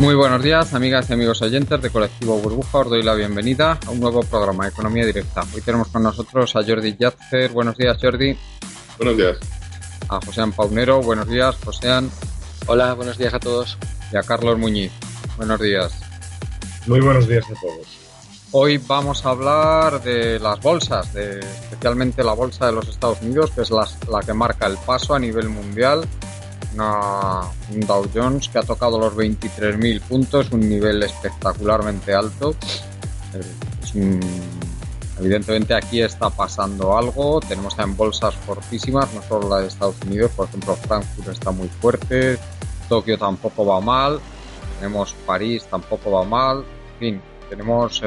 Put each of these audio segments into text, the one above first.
Muy buenos días, amigas y amigos oyentes de Colectivo Burbuja. Os doy la bienvenida a un nuevo programa de Economía Directa. Hoy tenemos con nosotros a Jordi Yatzer. Buenos días, Jordi. Buenos días. A Joséan Paunero. Buenos días, Joséan. Hola, buenos días a todos. Y a Carlos Muñiz. Buenos días. Muy buenos días a todos. Hoy vamos a hablar de las bolsas, especialmente la bolsa de los Estados Unidos, que es la que marca el paso a nivel mundial. Un Dow Jones que ha tocado los 23.000 puntos, un nivel espectacularmente alto. Evidentemente aquí está pasando algo. Tenemos también bolsas fortísimas, no solo la de Estados Unidos, por ejemplo Frankfurt está muy fuerte, Tokio tampoco va mal, tenemos París tampoco va mal, en fin, tenemos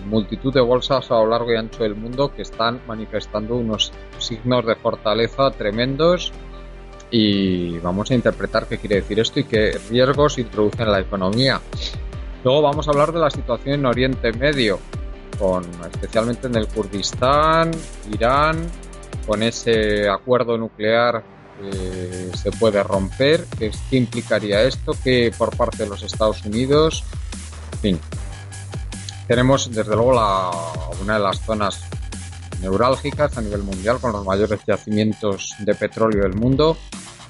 multitud de bolsas a lo largo y ancho del mundo que están manifestando unos signos de fortaleza tremendos. Y vamos a interpretar qué quiere decir esto y qué riesgos introduce en la economía. Luego vamos a hablar de la situación en Oriente Medio, especialmente en el Kurdistán, Irán, con ese acuerdo nuclear que se puede romper, qué implicaría esto, que por parte de los Estados Unidos, en fin. Tenemos desde luego una de las zonas neurálgicas a nivel mundial con los mayores yacimientos de petróleo del mundo,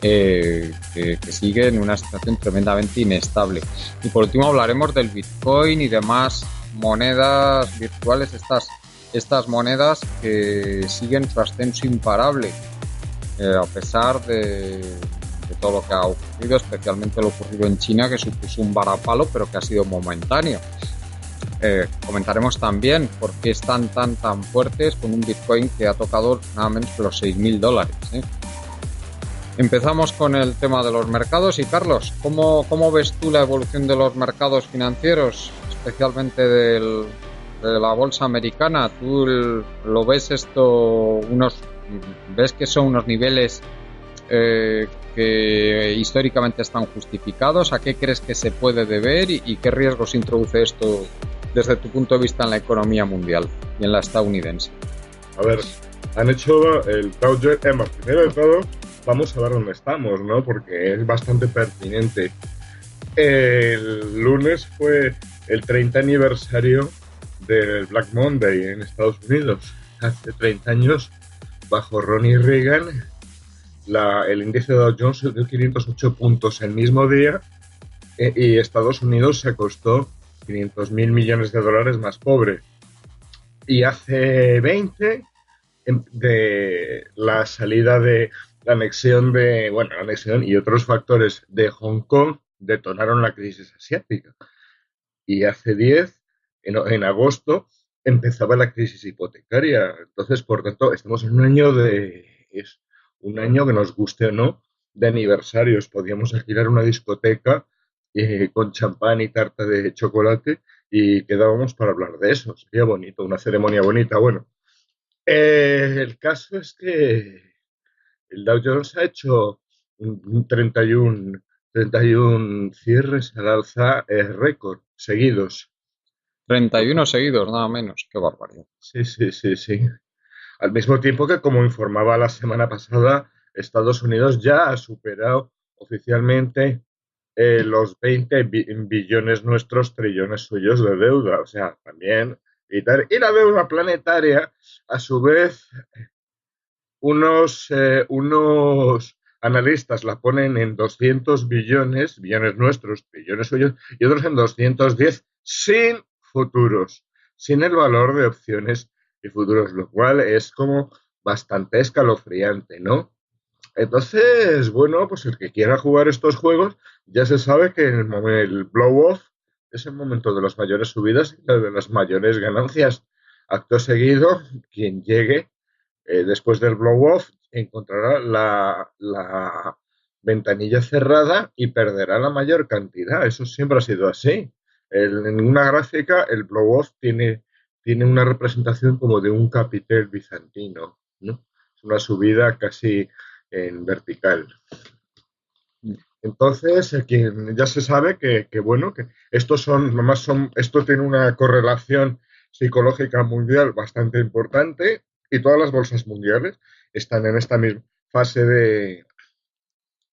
que sigue en una situación tremendamente inestable. Y por último hablaremos del Bitcoin y demás monedas virtuales, estas monedas que siguen su ascenso imparable, a pesar de todo lo que ha ocurrido, especialmente lo ocurrido en China, que supuso un varapalo, pero que ha sido momentáneo. Comentaremos también por qué están tan fuertes con un Bitcoin que ha tocado nada menos que los $6.000. Empezamos con el tema de los mercados y Carlos, ¿cómo ves tú la evolución de los mercados financieros, especialmente de la bolsa americana? ¿Tú lo ves ves que son unos niveles que históricamente están justificados? ¿A qué crees que se puede deber y qué riesgos introduce esto desde tu punto de vista en la economía mundial y en la estadounidense? A ver, han hecho el Dow Jones. Primero de todo, vamos a ver dónde estamos, ¿no? Porque es bastante pertinente. El lunes fue el 30 aniversario del Black Monday en Estados Unidos. Hace 30 años, bajo Ronnie Reagan, el índice de Dow Jones subió 508 puntos el mismo día y Estados Unidos se acostó 500.000 millones de dólares más pobre. Y hace 20, de la salida de la anexión y otros factores de Hong Kong detonaron la crisis asiática. Y hace 10, en agosto, empezaba la crisis hipotecaria. Entonces, por tanto, estamos en es un año que nos guste o no, de aniversarios. Podíamos alquilar una discoteca con champán y tarta de chocolate y quedábamos para hablar de eso. Sería bonito, una ceremonia bonita. Bueno, el caso es que el Dow Jones ha hecho un 31 cierres al alza récord seguidos. 31 seguidos, nada menos. Qué barbaridad. Sí. Al mismo tiempo que, como informaba la semana pasada, Estados Unidos ya ha superado oficialmente los 20 billones nuestros, trillones suyos de deuda. O sea, también. Y la deuda planetaria, a su vez, unos analistas la ponen en 200 billones nuestros, billones suyos, y otros en 210, sin futuros, sin el valor de opciones y futuros, lo cual es como bastante escalofriante, ¿no? Entonces, bueno, pues el que quiera jugar estos juegos, ya se sabe que el blow-off es el momento de las mayores subidas y de las mayores ganancias. Acto seguido, quien llegue después del blow-off encontrará la ventanilla cerrada y perderá la mayor cantidad. Eso siempre ha sido así. En una gráfica, el blow-off tiene una representación como de un capitel bizantino, ¿no? Es una subida casi en vertical. Entonces, ya se sabe que bueno, que esto tiene una correlación psicológica mundial bastante importante y todas las bolsas mundiales están en esta misma fase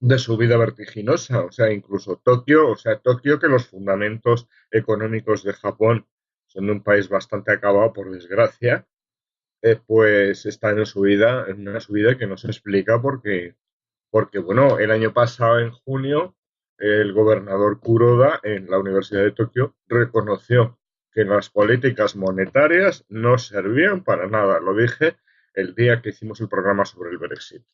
de subida vertiginosa. O sea, incluso Tokio, o sea, Tokio, que los fundamentos económicos de Japón son un país bastante acabado, por desgracia, pues está en una subida que no se explica porque, bueno, el año pasado, en junio, el gobernador Kuroda en la Universidad de Tokio reconoció que las políticas monetarias no servían para nada. Lo dije el día que hicimos el programa sobre el Brexit.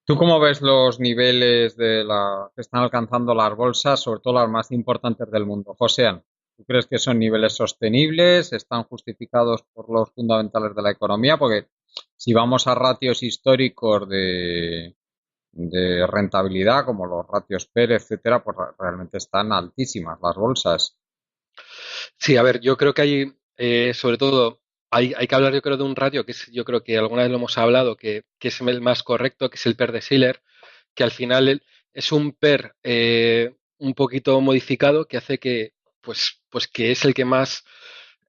¿Tú cómo ves los niveles que están alcanzando las bolsas, sobre todo las más importantes del mundo? Joséan, ¿tú crees que son niveles sostenibles? ¿Están justificados por los fundamentales de la economía? Porque si vamos a ratios históricos de rentabilidad, como los ratios Pérez, etcétera, pues realmente están altísimas las bolsas. Sí, a ver, yo creo que hay, sobre todo, hay que hablar, yo creo, de un ratio que es, yo creo que alguna vez lo hemos hablado, que es el más correcto, que es el PER de Shiller, que al final es un PER un poquito modificado que hace que, pues que es el que más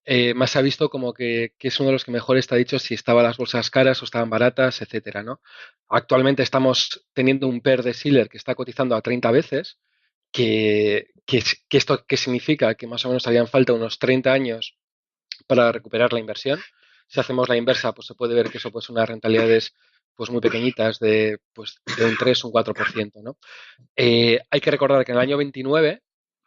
se ha visto como que es uno de los que mejor está dicho si estaban las bolsas caras o estaban baratas, etcétera, ¿no? Actualmente estamos teniendo un PER de Shiller que está cotizando a 30 veces, que esto qué significa que más o menos harían falta unos 30 años para recuperar la inversión. Si hacemos la inversa, pues se puede ver que eso pues unas rentabilidades pues muy pequeñitas de un 3 un 4%, ¿no? Hay que recordar que en el año 29,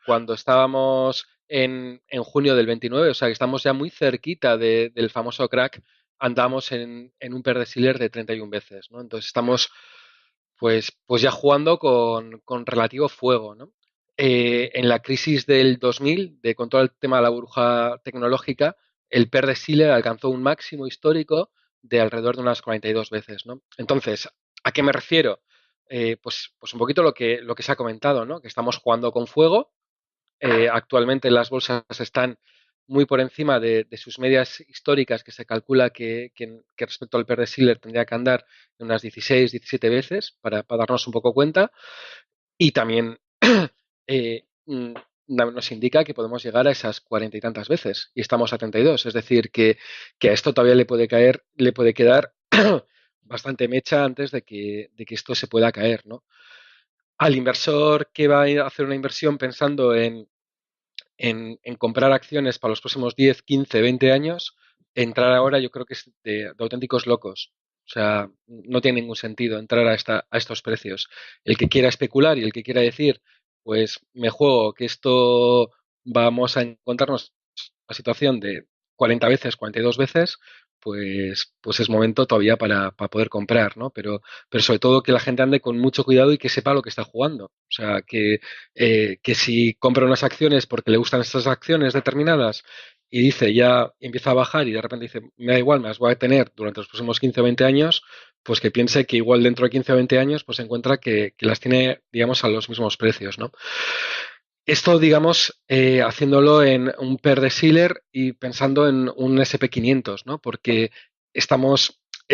cuando estábamos en junio del 29, o sea que estamos ya muy cerquita del famoso crack, andamos en un PER de Shiller de 31 veces, ¿no? Entonces estamos pues ya jugando con relativo fuego, ¿no? En la crisis del 2000, con todo el tema de la burbuja tecnológica, el PER de Shiller alcanzó un máximo histórico de alrededor de unas 42 veces, ¿no? Entonces, ¿a qué me refiero? Pues un poquito lo que se ha comentado, ¿no? Que estamos jugando con fuego. Actualmente las bolsas están muy por encima de sus medias históricas, que se calcula que respecto al PER de Shiller tendría que andar en unas 16, 17 veces para darnos un poco cuenta. Y también mm, nos indica que podemos llegar a esas 40 y tantas veces y estamos a 32. Es decir, que a esto todavía le puede quedar bastante mecha antes de que esto se pueda caer, ¿no? Al inversor que va a hacer una inversión pensando en comprar acciones para los próximos 10, 15, 20 años, entrar ahora yo creo que es de auténticos locos. O sea, no tiene ningún sentido entrar a estos precios. El que quiera especular y el que quiera decir, pues me juego que esto vamos a encontrarnos una situación de 40 veces, 42 veces, pues es momento todavía para poder comprar, ¿no? Pero sobre todo que la gente ande con mucho cuidado y que sepa lo que está jugando. O sea, que si compra unas acciones porque le gustan estas acciones determinadas y dice, ya empieza a bajar y de repente dice, me da igual, me las voy a tener durante los próximos 15 o 20 años, pues que piense que igual dentro de 15 o 20 años pues se encuentra que las tiene, digamos, a los mismos precios, ¿no? Esto, digamos, haciéndolo en un PER de Shiller y pensando en un SP500, ¿no? Porque es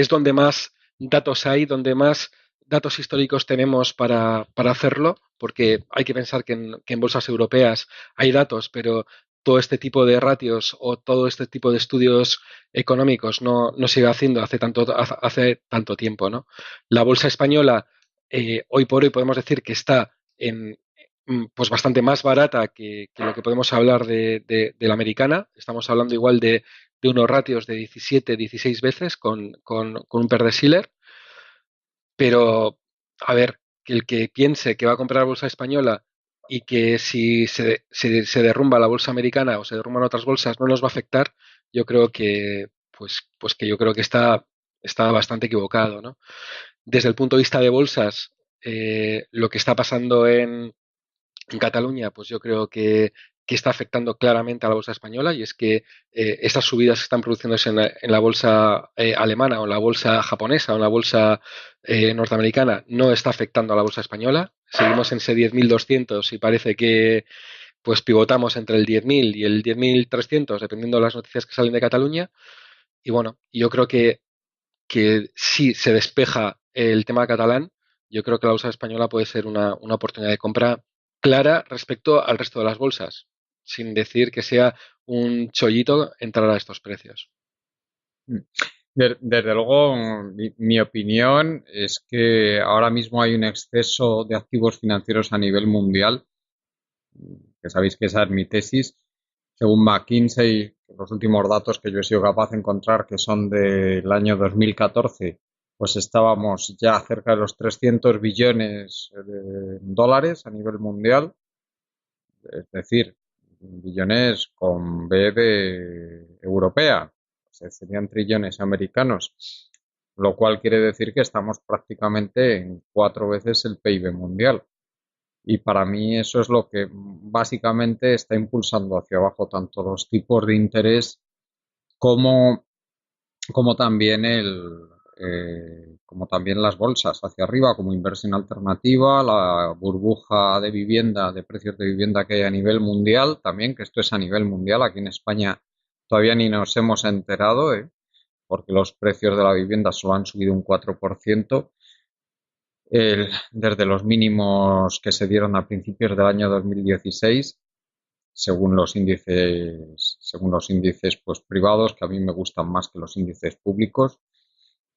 donde más datos hay, donde más datos históricos tenemos para hacerlo, porque hay que pensar que en bolsas europeas hay datos, pero todo este tipo de ratios o todo este tipo de estudios económicos no se iba haciendo hace tanto tiempo, ¿no? La bolsa española, hoy por hoy podemos decir que está pues bastante más barata que lo que podemos hablar de la americana. Estamos hablando igual de unos ratios de 17, 16 veces con un PER de Shiller, pero a ver, que el que piense que va a comprar bolsa española y que si se derrumba la bolsa americana o se derrumban otras bolsas no nos va a afectar, yo creo pues que yo creo que está bastante equivocado, ¿no? Desde el punto de vista de bolsas, lo que está pasando en Cataluña, pues yo creo que está afectando claramente a la bolsa española y es que estas subidas que están produciéndose en la bolsa alemana o en la bolsa japonesa o en la bolsa norteamericana no está afectando a la bolsa española. Seguimos en ese 10.200 y parece que pues pivotamos entre el 10.000 y el 10.300 dependiendo de las noticias que salen de Cataluña. Y bueno, yo creo que si se despeja el tema catalán, yo creo que la bolsa española puede ser una oportunidad de compra clara respecto al resto de las bolsas, sin decir que sea un chollito entrar a estos precios. Desde luego, mi opinión es que ahora mismo hay un exceso de activos financieros a nivel mundial, que sabéis que esa es mi tesis. Según McKinsey, los últimos datos que yo he sido capaz de encontrar, que son del año 2014, pues estábamos ya cerca de los 300 billones de dólares a nivel mundial, es decir, billones con B de europea, o sea, serían trillones americanos, lo cual quiere decir que estamos prácticamente en 4 veces el PIB mundial. Y para mí eso es lo que básicamente está impulsando hacia abajo tanto los tipos de interés como, como también como también las bolsas hacia arriba como inversión alternativa, la burbuja de vivienda, de precios de vivienda que hay a nivel mundial también, que esto es a nivel mundial, aquí en España todavía ni nos hemos enterado, porque los precios de la vivienda solo han subido un 4%, desde los mínimos que se dieron a principios del año 2016, según los índices pues privados, que a mí me gustan más que los índices públicos.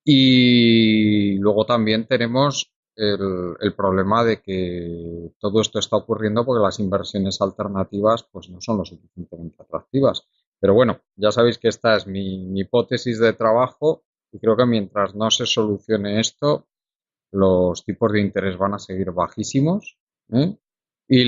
Y luego también tenemos el problema de que todo esto está ocurriendo porque las inversiones alternativas pues no son lo suficientemente atractivas. Pero bueno, ya sabéis que esta es mi hipótesis de trabajo y creo que mientras no se solucione esto, los tipos de interés van a seguir bajísimos, ¿eh? Y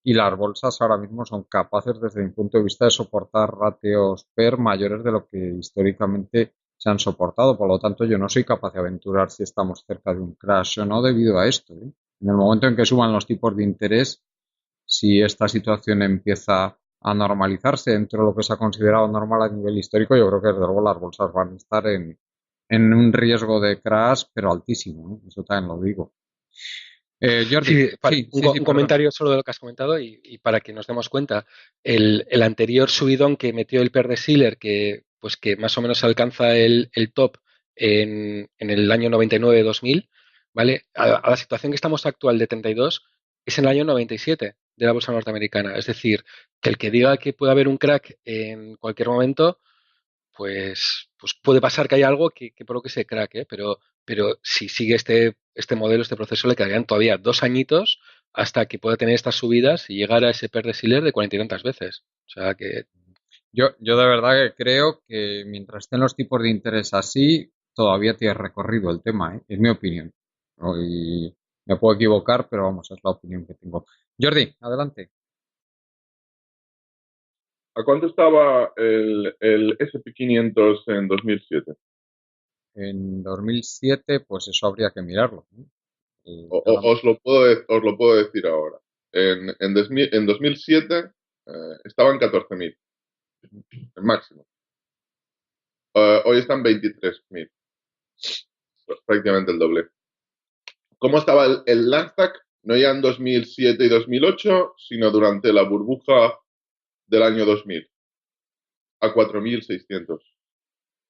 y las bolsas ahora mismo son capaces, desde mi punto de vista, de soportar ratios PER mayores de lo que históricamente se han soportado. Por lo tanto, yo no soy capaz de aventurar si estamos cerca de un crash o no debido a esto, ¿eh? En el momento en que suban los tipos de interés, si esta situación empieza a normalizarse dentro de lo que se ha considerado normal a nivel histórico, yo creo que desde luego las bolsas van a estar en un riesgo de crash, pero altísimo, ¿no? Eso también lo digo. Jordi, Sí, sí, un, sí, sí, un perdona. comentario solo de lo que has comentado y para que nos demos cuenta, el anterior subidón que metió el PER de Shiller, que más o menos alcanza el top en el año 99-2000, ¿vale? A la situación que estamos actual de 32 es en el año 97 de la bolsa norteamericana. Es decir, que el que diga que puede haber un crack en cualquier momento, pues puede pasar que haya algo que provoque ese crack, ¿eh? Pero si sigue este modelo, este proceso, le quedarían todavía 2 añitos hasta que pueda tener estas subidas y llegar a ese PER de Shiller de 40 y tantas veces. O sea que Yo de verdad que creo que mientras estén los tipos de interés así, todavía tiene recorrido el tema, ¿eh? Es mi opinión, ¿no? Y me puedo equivocar, pero vamos, es la opinión que tengo. Jordi, adelante. ¿A cuánto estaba el S&P 500 en 2007? En 2007, pues eso habría que mirarlo, ¿no? Ahora, Os lo puedo decir ahora. En 2007 estaba en 14.000, el máximo. Hoy están 23.000, prácticamente el doble. ¿Cómo estaba el Nasdaq? No ya en 2007 y 2008, sino durante la burbuja del año 2000, a 4.600.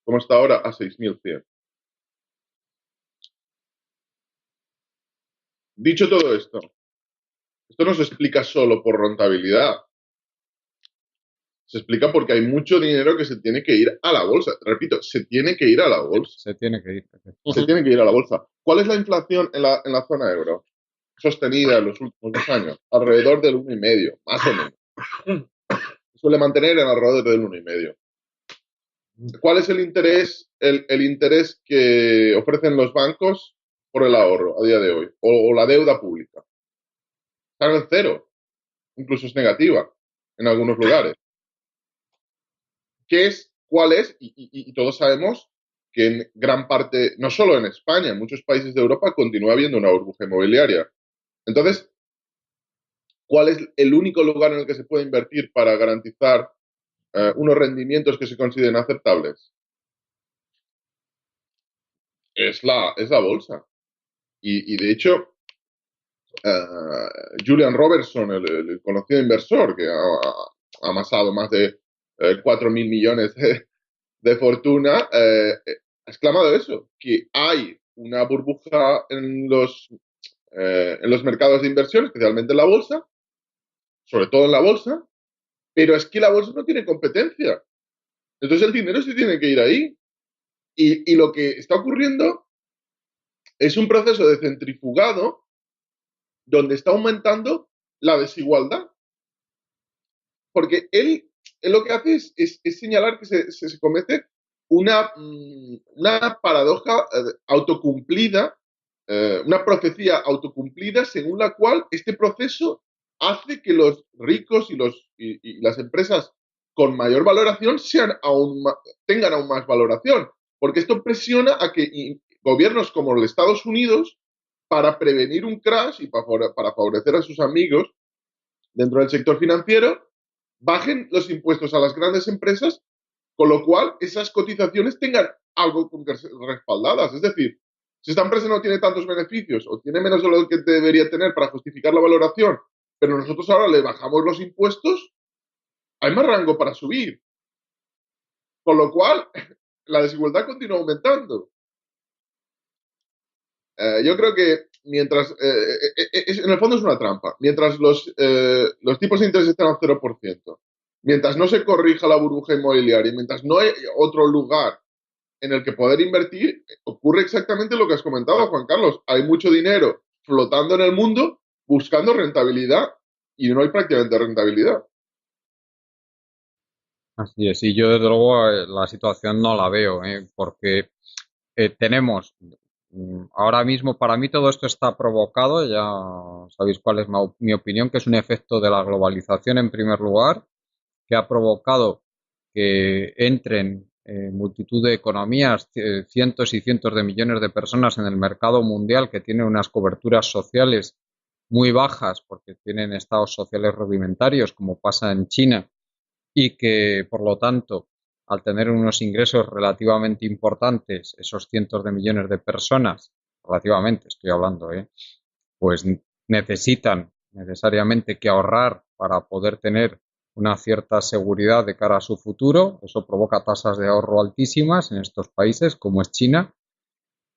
¿Cómo está ahora? A 6.100. Dicho todo esto no se explica solo por rentabilidad. Se explica porque hay mucho dinero que se tiene que ir a la bolsa. Repito, se tiene que ir a la bolsa. se tiene que ir. Se tiene que ir a la bolsa. ¿Cuál es la inflación en la zona euro? Sostenida en los últimos 2 años. Alrededor del 1,5, más o menos. Suele mantener en alrededor del 1,5. ¿Cuál es el interés, el interés que ofrecen los bancos por el ahorro a día de hoy? O la deuda pública. Están en cero. Incluso es negativa en algunos lugares. ¿Cuál es? Y todos sabemos que en gran parte, no solo en España, en muchos países de Europa continúa habiendo una burbuja inmobiliaria. Entonces, ¿cuál es el único lugar en el que se puede invertir para garantizar unos rendimientos que se consideren aceptables? Es la bolsa. Y de hecho, Julian Robertson, el conocido inversor que ha amasado más de 4.000 millones de fortuna, ha exclamado eso, que hay una burbuja en los mercados de inversión, especialmente en la bolsa, sobre todo en la bolsa, pero es que la bolsa no tiene competencia. Entonces el dinero se tiene que ir ahí. Y lo que está ocurriendo es un proceso de centrifugado donde está aumentando la desigualdad. Porque él lo que hace es señalar que se comete una paradoja autocumplida, una profecía autocumplida según la cual este proceso hace que los ricos y las empresas con mayor valoración tengan aún más valoración, porque esto presiona a que gobiernos como los Estados Unidos, para prevenir un crash y para favorecer a sus amigos dentro del sector financiero, bajen los impuestos a las grandes empresas, con lo cual esas cotizaciones tengan algo con que ser respaldadas. Es decir, si esta empresa no tiene tantos beneficios o tiene menos de lo que debería tener para justificar la valoración, pero nosotros ahora le bajamos los impuestos, hay más rango para subir. Con lo cual, la desigualdad continúa aumentando. Yo creo que mientras, en el fondo es una trampa, mientras los tipos de interés estén al 0%, mientras no se corrija la burbuja inmobiliaria, mientras no hay otro lugar en el que poder invertir, ocurre exactamente lo que has comentado, Juan Carlos. Hay mucho dinero flotando en el mundo buscando rentabilidad y no hay prácticamente rentabilidad. Así es, y yo desde luego la situación no la veo, porque tenemos, ahora mismo para mí todo esto está provocado, ya sabéis cuál es mi opinión, que es un efecto de la globalización en primer lugar, que ha provocado que entren multitud de economías, cientos y cientos de millones de personas en el mercado mundial que tienen unas coberturas sociales muy bajas porque tienen estados sociales rudimentarios, como pasa en China, y que, por lo tanto, al tener unos ingresos relativamente importantes, esos cientos de millones de personas, relativamente estoy hablando, pues necesitan necesariamente que ahorrar para poder tener una cierta seguridad de cara a su futuro. Eso provoca tasas de ahorro altísimas en estos países, como es China,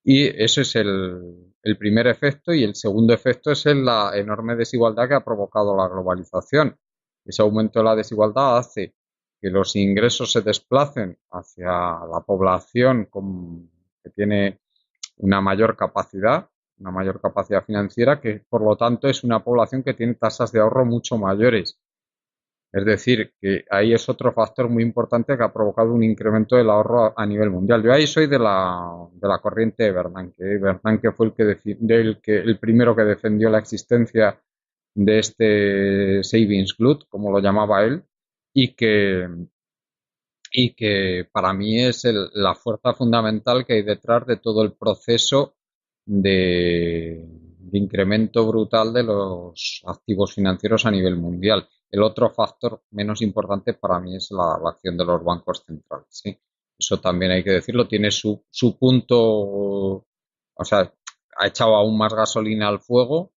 y ese es el primer efecto. Y el segundo efecto es la enorme desigualdad que ha provocado la globalización. Ese aumento de la desigualdad hace que los ingresos se desplacen hacia la población que tiene una una mayor capacidad financiera, que por lo tanto es una población que tiene tasas de ahorro mucho mayores. Es decir, que ahí es otro factor muy importante que ha provocado un incremento del ahorro a nivel mundial. Yo ahí soy de la corriente de Bernanke. Bernanke fue el primero que defendió la existencia de este savings glut, como lo llamaba él, y que, y que para mí es la fuerza fundamental que hay detrás de todo el proceso de incremento brutal de los activos financieros a nivel mundial. El otro factor menos importante para mí es la acción de los bancos centrales. ¿Sí? Eso también hay que decirlo, tiene su punto, o sea, ha echado aún más gasolina al fuego,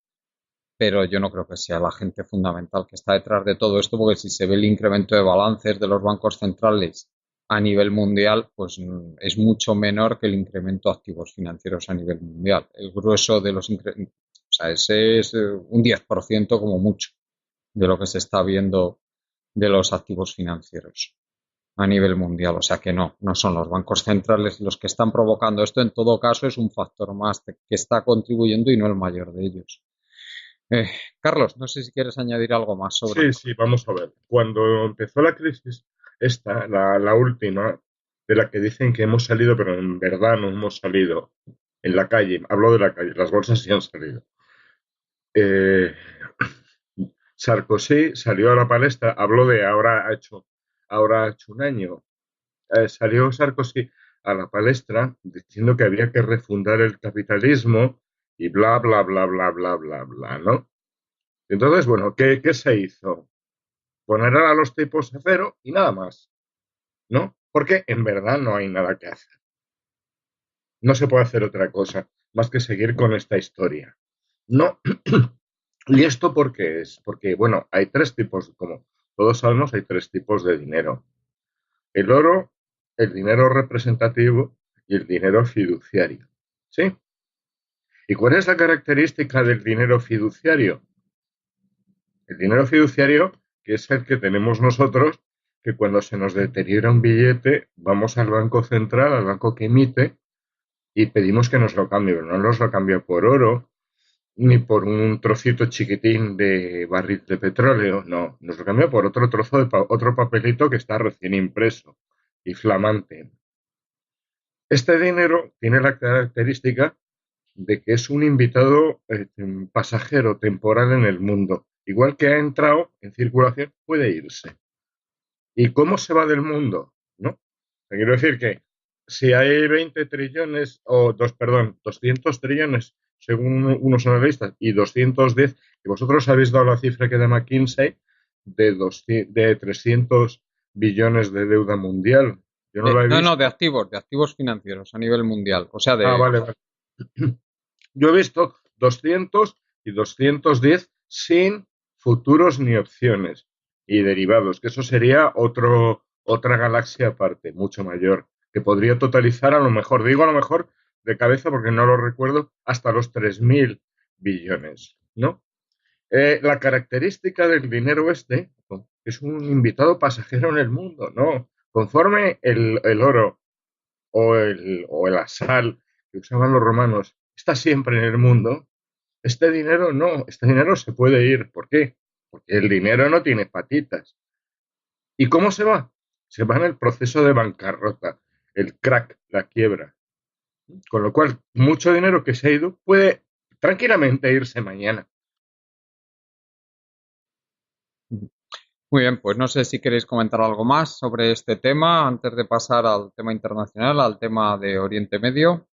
pero yo no creo que sea la gente fundamental que está detrás de todo esto, porque si se ve el incremento de balances de los bancos centrales a nivel mundial, pues es mucho menor que el incremento de activos financieros a nivel mundial. El grueso de o sea, ese es un 10% como mucho de lo que se está viendo de los activos financieros a nivel mundial. O sea que no son los bancos centrales los que están provocando esto. En todo caso, es un factor más que está contribuyendo y no el mayor de ellos. Carlos, no sé si quieres añadir algo más sobre Sí, esto. sí, vamos a ver. Cuando empezó la crisis, la última, de la que dicen que hemos salido, pero en verdad no hemos salido, en la calle, hablo de la calle, las bolsas sí han salido. Eh, Sarkozy salió a la palestra, habló de ahora ha hecho un año, salió Sarkozy a la palestra diciendo que había que refundar el capitalismo y bla, bla, bla, bla, bla, bla, bla, ¿no? Entonces, bueno, ¿qué se hizo? Poner a los tipos a cero y nada más, ¿no? Porque en verdad no hay nada que hacer. No se puede hacer otra cosa más que seguir con esta historia. No. ¿Y esto por qué es? Porque, bueno, hay tres tipos, como todos sabemos, hay tres tipos de dinero. El oro, el dinero representativo y el dinero fiduciario. ¿Sí? ¿Y cuál es la característica del dinero fiduciario? El dinero fiduciario, que es el que tenemos nosotros, que cuando se nos deteriora un billete, vamos al banco central, al banco que emite, y pedimos que nos lo cambie, pero no nos lo cambia por oro, ni por un trocito chiquitín de barril de petróleo, no, nos lo cambia por otro trozo de otro papelito que está recién impreso y flamante. Este dinero tiene la característica de que es un invitado pasajero temporal en el mundo. Igual que ha entrado en circulación, puede irse. ¿Y cómo se va del mundo? ¿No? Quiero decir que si hay 20 trillones, perdón, 200 trillones, según unos analistas, y 210, y vosotros habéis dado la cifra que da McKinsey de 300 billones de deuda mundial. Yo no la he No, visto. de activos financieros a nivel mundial. O sea, Vale, vale. Yo he visto 200 y 210 sin futuros ni opciones y derivados, que eso sería otra galaxia aparte, mucho mayor, que podría totalizar a lo mejor, digo a lo mejor de cabeza porque no lo recuerdo, hasta los 3.000 billones, ¿no? La característica del dinero es un invitado pasajero en el mundo, ¿no? Conforme el oro o la sal que usaban los romanos está siempre en el mundo, este dinero no, este dinero se puede ir. ¿Por qué? Porque el dinero no tiene patitas. ¿Y cómo se va? Se va en el proceso de bancarrota, el crack, la quiebra. Con lo cual, mucho dinero que se ha ido puede tranquilamente irse mañana. muy bien, pues no sé si queréis comentar algo más sobre este tema antes de pasar al tema internacional, al tema de Oriente Medio.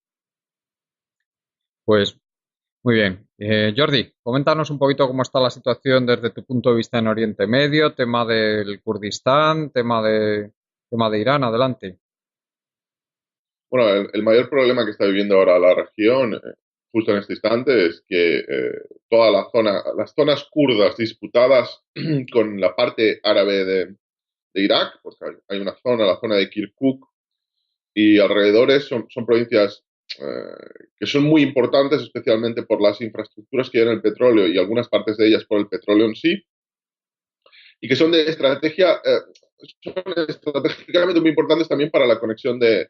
Pues muy bien. Jordi, coméntanos un poquito cómo está la situación desde tu punto de vista en Oriente Medio, tema del Kurdistán, tema de Irán, adelante. Bueno, el mayor problema que está viviendo ahora la región, justo en este instante, es que toda la zona, las zonas kurdas disputadas con la parte árabe de Irak, porque hay una zona, la zona de Kirkuk y alrededores, son provincias que son muy importantes, especialmente por las infraestructuras que hay en el petróleo y algunas partes de ellas por el petróleo en sí, y que son de estrategia, son estratégicamente muy importantes también para la conexión de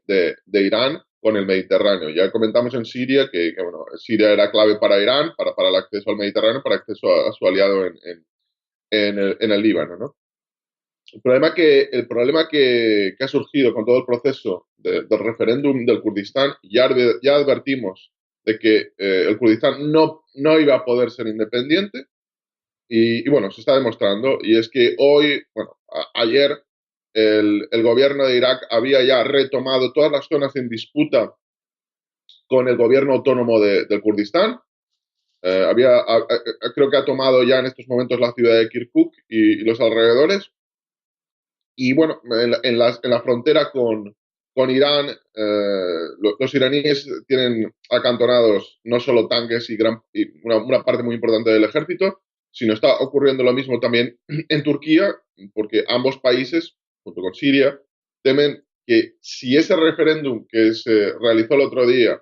Irán con el Mediterráneo. Ya comentamos en Siria que bueno, Siria era clave para Irán, para el acceso al Mediterráneo, para acceso a su aliado en el Líbano, ¿no? El problema que ha surgido con todo el proceso del referéndum del Kurdistán, ya advertimos de que el Kurdistán no iba a poder ser independiente, y bueno, se está demostrando, y es que hoy, bueno, ayer, el gobierno de Irak había ya retomado todas las zonas en disputa con el gobierno autónomo del Kurdistán. Creo que ha tomado ya en estos momentos la ciudad de Kirkuk y los alrededores. Y bueno, en la frontera con Irán, los iraníes tienen acantonados no solo tanques y una parte muy importante del ejército, sino está ocurriendo lo mismo también en Turquía, porque ambos países, junto con Siria, temen que si ese referéndum que se realizó el otro día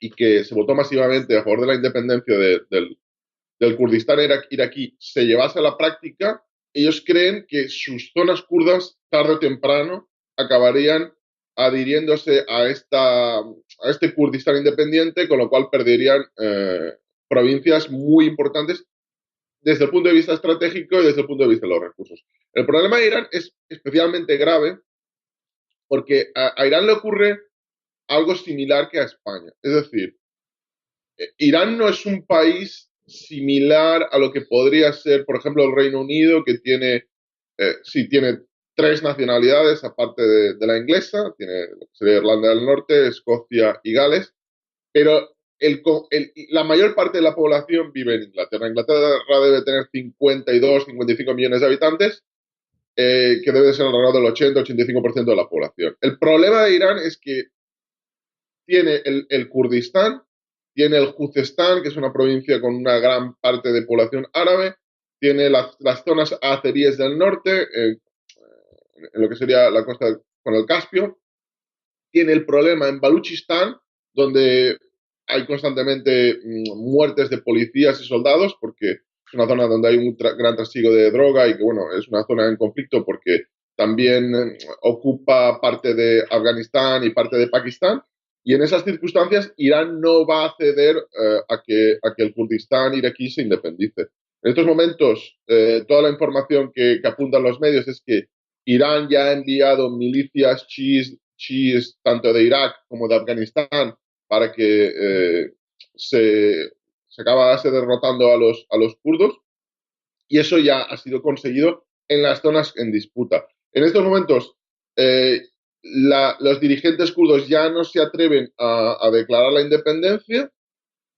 y que se votó masivamente a favor de la independencia del Kurdistán iraquí se llevase a la práctica, ellos creen que sus zonas kurdas tarde o temprano acabarían adhiriéndose a este Kurdistán independiente, con lo cual perderían provincias muy importantes desde el punto de vista estratégico y desde el punto de vista de los recursos. El problema de Irán es especialmente grave porque a Irán le ocurre algo similar que a España. Es decir, Irán no es un país similar a lo que podría ser, por ejemplo, el Reino Unido, que tiene tres nacionalidades, aparte de la inglesa, sería Irlanda del Norte, Escocia y Gales, pero la mayor parte de la población vive en Inglaterra. Inglaterra debe tener 52, 55 millones de habitantes, que debe ser alrededor del 80-85% de la población. El problema de Irán es que tiene el Kurdistán, tiene el Juzestán, que es una provincia con una gran parte de población árabe, tiene las zonas azeríes del norte, en lo que sería la costa con el Caspio, tiene el problema en Baluchistán, donde hay constantemente muertes de policías y soldados, porque es una zona donde hay un gran trasiego de droga y que, bueno, es una zona en conflicto porque también ocupa parte de Afganistán y parte de Pakistán. Y en esas circunstancias, Irán no va a ceder a que el Kurdistán iraquí se independice. En estos momentos, toda la información que apuntan los medios es que Irán ya ha enviado milicias chiíes tanto de Irak como de Afganistán para que se acabase derrotando a los kurdos, y eso ya ha sido conseguido en las zonas en disputa. En estos momentos, los dirigentes kurdos ya no se atreven a declarar la independencia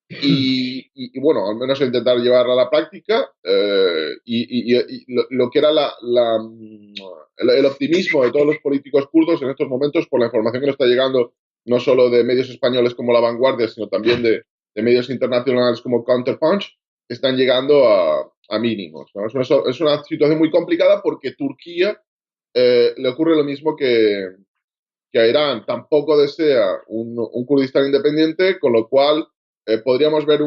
y, bueno, al menos a intentar llevarla a la práctica, y lo que era el optimismo de todos los políticos kurdos en estos momentos, por la información que nos está llegando no solo de medios españoles como La Vanguardia, sino también de medios internacionales como Counterpunch, están llegando a mínimos, ¿no? Es una situación muy complicada porque Turquía le ocurre lo mismo que a Irán. Tampoco desea un Kurdistán independiente, con lo cual podríamos ver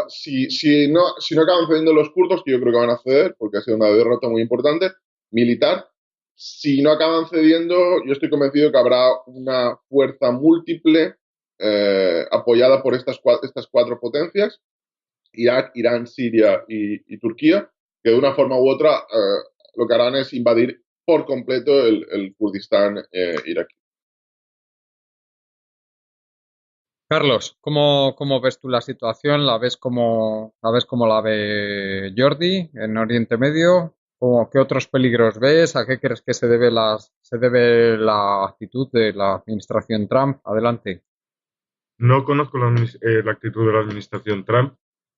si no acaban cediendo los kurdos, que yo creo que van a ceder, porque ha sido una derrota muy importante, militar. Si no acaban cediendo, yo estoy convencido que habrá una fuerza múltiple apoyada por estas cuatro potencias, Irak, Irán, Siria y Turquía, que de una forma u otra lo que harán es invadir por completo el Kurdistán iraquí. Carlos, ¿cómo ves tú la situación? La ves como la ve Jordi en Oriente Medio? ¿Qué otros peligros ves? ¿A qué crees que se debe la actitud de la administración Trump? Adelante. No conozco la actitud de la administración Trump,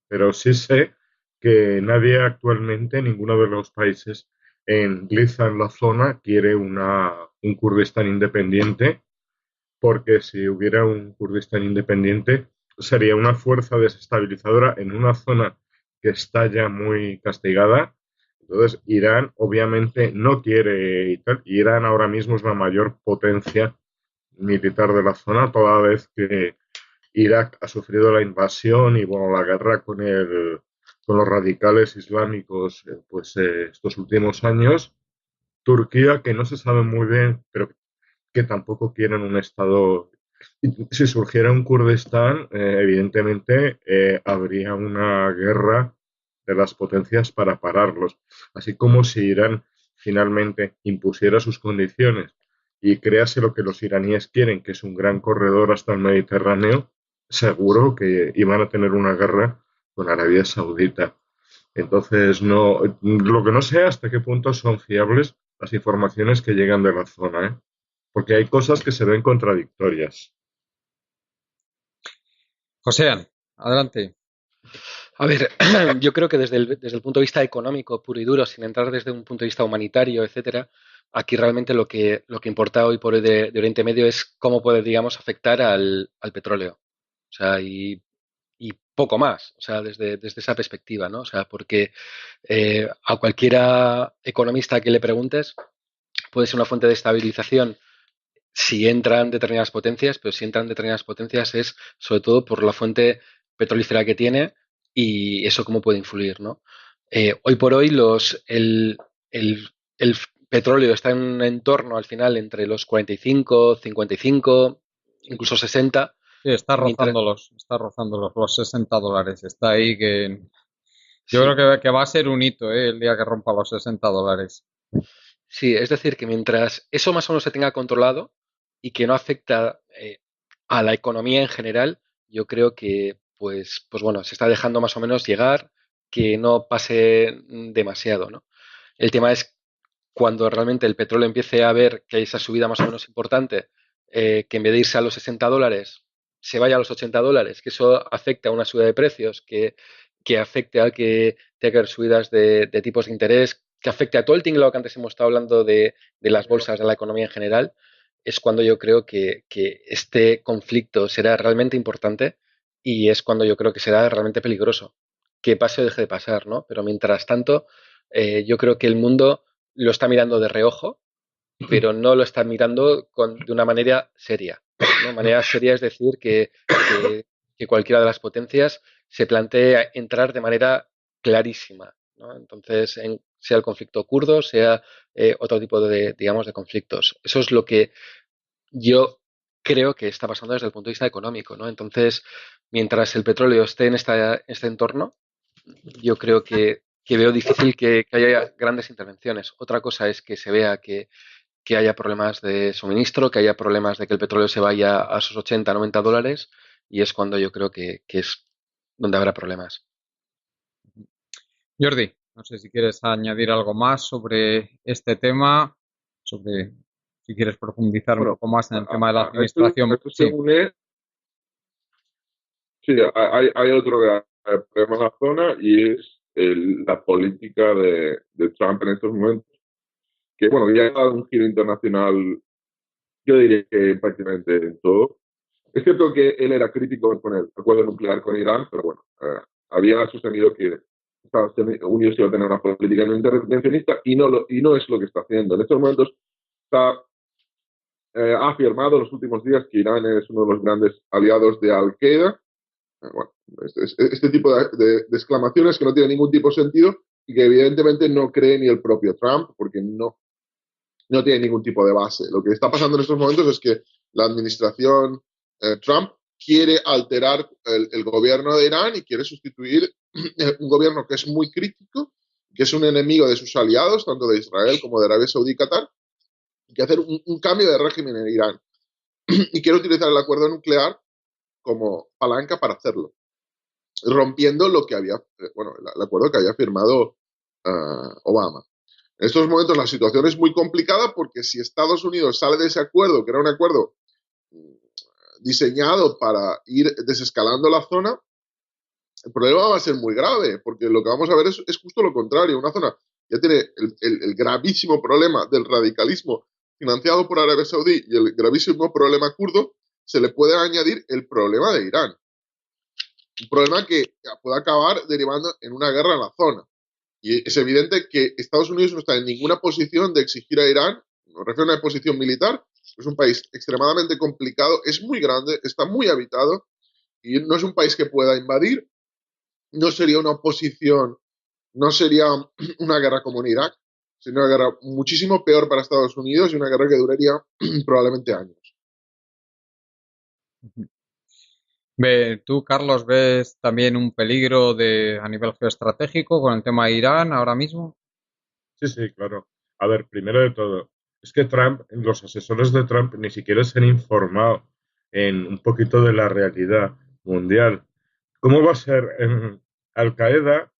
pero sí sé que nadie actualmente, ninguno de los países en la zona, quiere un Kurdistán independiente, porque si hubiera un Kurdistán independiente sería una fuerza desestabilizadora en una zona que está ya muy castigada. Entonces, Irán obviamente no quiere y tal. Irán ahora mismo es la mayor potencia militar de la zona, toda vez que Irak ha sufrido la invasión y bueno, la guerra con los radicales islámicos estos últimos años. Turquía, que no se sabe muy bien, pero que tampoco quieren un Estado. Si surgiera un Kurdistán, evidentemente habría una guerra de las potencias para pararlos. Así como si Irán finalmente impusiera sus condiciones y crease lo que los iraníes quieren, que es un gran corredor hasta el Mediterráneo, seguro que iban a tener una guerra con Arabia Saudita. Entonces, lo que no sé hasta qué punto son fiables las informaciones que llegan de la zona, ¿eh? Porque hay cosas que se ven contradictorias. Joséan, adelante. A ver, yo creo que desde el punto de vista económico puro y duro, sin entrar desde un punto de vista humanitario, etcétera, aquí realmente lo que importa hoy por hoy de Oriente Medio es cómo puede, digamos, afectar al petróleo. O sea, y poco más, o sea, desde esa perspectiva, ¿no? O sea, porque a cualquiera economista que le preguntes puede ser una fuente de estabilización si entran determinadas potencias, pero si entran determinadas potencias es sobre todo por la fuente petrolífera que tiene y eso cómo puede influir, ¿no? Hoy por hoy el petróleo está en un entorno al final entre los 45, 55, incluso 60. Sí, Mientras, está rozando los $60. Está ahí que yo sí, creo que va a ser un hito, el día que rompa los $60. sí, es decir, que mientras eso más o menos se tenga controlado y que no afecta a la economía en general, yo creo que, pues bueno, se está dejando más o menos llegar, que no pase demasiado, ¿no? El tema es cuando realmente el petróleo empiece a ver que hay esa subida más o menos importante, que en vez de irse a los $60, se vaya a los $80, que eso afecte a una subida de precios, que afecte a que tenga que haber subidas de tipos de interés, que afecte a todo el tinglado que antes hemos estado hablando de las bolsas, de la economía en general, es cuando yo creo que este conflicto será realmente importante y es cuando yo creo que será realmente peligroso. Que pase o deje de pasar, ¿no? Pero mientras tanto, yo creo que el mundo lo está mirando de reojo, pero no lo está mirando de una manera seria, ¿no? Manera seria es decir que cualquiera de las potencias se plantea entrar de manera clarísima, ¿no? Entonces, sea el conflicto kurdo, sea otro tipo de, digamos, de conflictos. Eso es lo que yo creo que está pasando desde el punto de vista económico, ¿no? Entonces, mientras el petróleo esté en este entorno, yo creo que veo difícil que haya grandes intervenciones. Otra cosa es que se vea que haya problemas de suministro, que haya problemas de que el petróleo se vaya a sus 80, 90 dólares, y es cuando yo creo que es donde habrá problemas. Jordi, no sé si quieres añadir algo más sobre este tema, sobre si quieres profundizar un Bueno, poco más en el tema de la a administración. esto se Sí, une, sí, hay otro problema en la zona y es la política de Trump en estos momentos, que bueno, ya ha dado un giro internacional, yo diría que prácticamente en todo. Es cierto que él era crítico con el acuerdo nuclear con Irán, pero bueno, había sostenido que Estados Unidos iba a tener una política no intervencionista y no es lo que está haciendo. En estos momentos ha afirmado en los últimos días que Irán es uno de los grandes aliados de Al-Qaeda. Bueno, este tipo de exclamaciones que no tienen ningún tipo de sentido y que evidentemente no cree ni el propio Trump, porque no tiene ningún tipo de base. Lo que está pasando en estos momentos es que la administración Trump quiere alterar el gobierno de Irán y quiere sustituir un gobierno que es muy crítico, que es un enemigo de sus aliados, tanto de Israel como de Arabia Saudí y Qatar, y que hacer un cambio de régimen en Irán. Y quiere utilizar el acuerdo nuclear como palanca para hacerlo, rompiendo lo que había, bueno, el acuerdo que había firmado Obama. En estos momentos la situación es muy complicada porque si Estados Unidos sale de ese acuerdo, que era un acuerdo diseñado para ir desescalando la zona, el problema va a ser muy grave, porque lo que vamos a ver es justo lo contrario. Una zona ya tiene el gravísimo problema del radicalismo financiado por Arabia Saudí y el gravísimo problema kurdo, se le puede añadir el problema de Irán. Un problema que puede acabar derivando en una guerra en la zona. Y es evidente que Estados Unidos no está en ninguna posición de exigir a Irán, me refiero a una posición militar, es un país extremadamente complicado, es muy grande, está muy habitado y no es un país que pueda invadir, no sería una oposición, no sería una guerra como en Irak, sería una guerra muchísimo peor para Estados Unidos y una guerra que duraría probablemente años. ¿Tú, Carlos, ves también un peligro a nivel geoestratégico con el tema de Irán ahora mismo? Sí, sí, claro. A ver, primero de todo, es que Trump, los asesores de Trump ni siquiera se han informado en un poquito de la realidad mundial. ¿Cómo va a ser? Al-Qaeda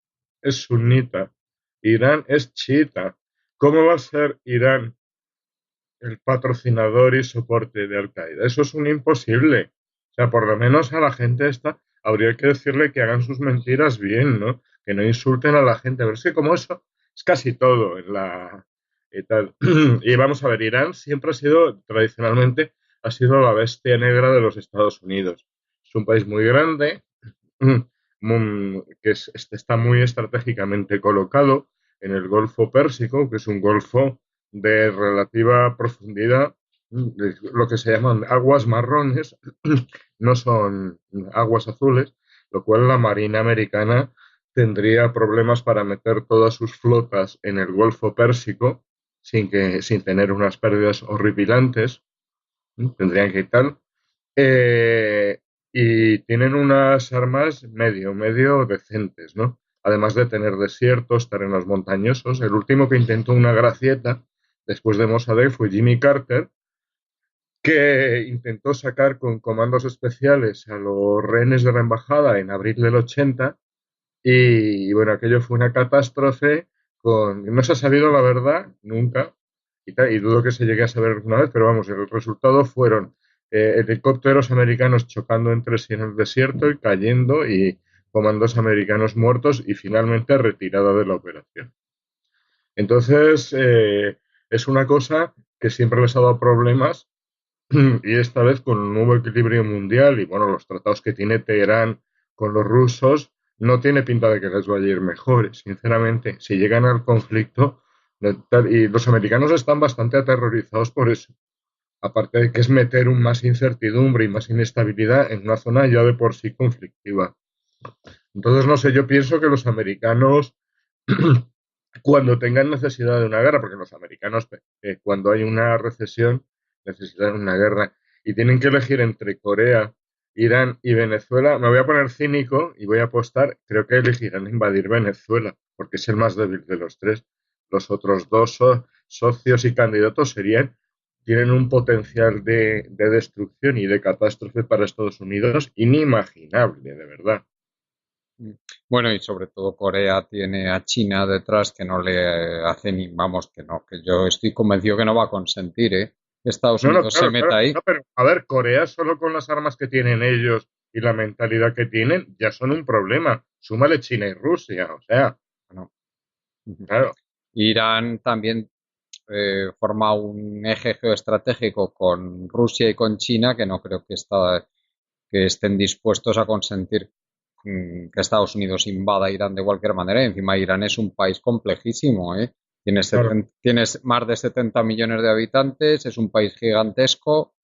es sunita, Irán es chiita. ¿Cómo va a ser Irán el patrocinador y soporte de Al-Qaeda? Eso es un imposible. O sea, por lo menos a la gente esta habría que decirle que hagan sus mentiras bien, ¿no? Que no insulten a la gente. Pero es que como eso es casi todo en la y tal. Y vamos a ver, Irán siempre ha sido, tradicionalmente, ha sido la bestia negra de los Estados Unidos. Es un país muy grande, que está muy estratégicamente colocado en el Golfo Pérsico, que es un golfo de relativa profundidad, lo que se llaman aguas marrones, no son aguas azules, lo cual la Marina americana tendría problemas para meter todas sus flotas en el Golfo Pérsico sin tener unas pérdidas horripilantes. Tendrían que ir tal. Y tienen unas armas medio decentes, ¿no? Además de tener desiertos, terrenos montañosos. El último que intentó una gracieta después de Mossadegh fue Jimmy Carter, que intentó sacar con comandos especiales a los rehenes de la embajada en abril del 80 y bueno, aquello fue una catástrofe. No se ha sabido la verdad nunca y dudo que se llegue a saber alguna vez, pero vamos, el resultado fueron helicópteros americanos chocando entre sí en el desierto y cayendo y comandos americanos muertos y finalmente retirada de la operación. Entonces, es una cosa que siempre les ha dado problemas y esta vez con un nuevo equilibrio mundial y bueno, los tratados que tiene Teherán con los rusos, no tiene pinta de que les vaya a ir mejor, sinceramente. Si llegan al conflicto, y los americanos están bastante aterrorizados por eso. Aparte de que es meter más incertidumbre y más inestabilidad en una zona ya de por sí conflictiva. Entonces, no sé, yo pienso que los americanos cuando tengan necesidad de una guerra, porque los americanos, cuando hay una recesión, necesitan una guerra y tienen que elegir entre Corea, Irán y Venezuela. Me voy a poner cínico y voy a apostar, creo que elegirán invadir Venezuela, porque es el más débil de los tres. Los otros dos socios y candidatos tienen un potencial de destrucción y de catástrofe para Estados Unidos inimaginable, de verdad. Bueno, y sobre todo Corea tiene a China detrás que no le hace ni, vamos, que no, que yo estoy convencido que no va a consentir, que Estados No, no, Unidos se claro, meta claro. ahí. No, pero a ver, Corea solo con las armas que tienen ellos y la mentalidad que tienen ya son un problema. Súmale China y Rusia, o sea, Bueno, claro. Irán también forma un eje geoestratégico con Rusia y con China que no creo que estén dispuestos a consentir que Estados Unidos invada Irán de cualquier manera. Y encima Irán es un país complejísimo, ¿eh? Claro. Tienes más de 70 millones de habitantes, es un país gigantesco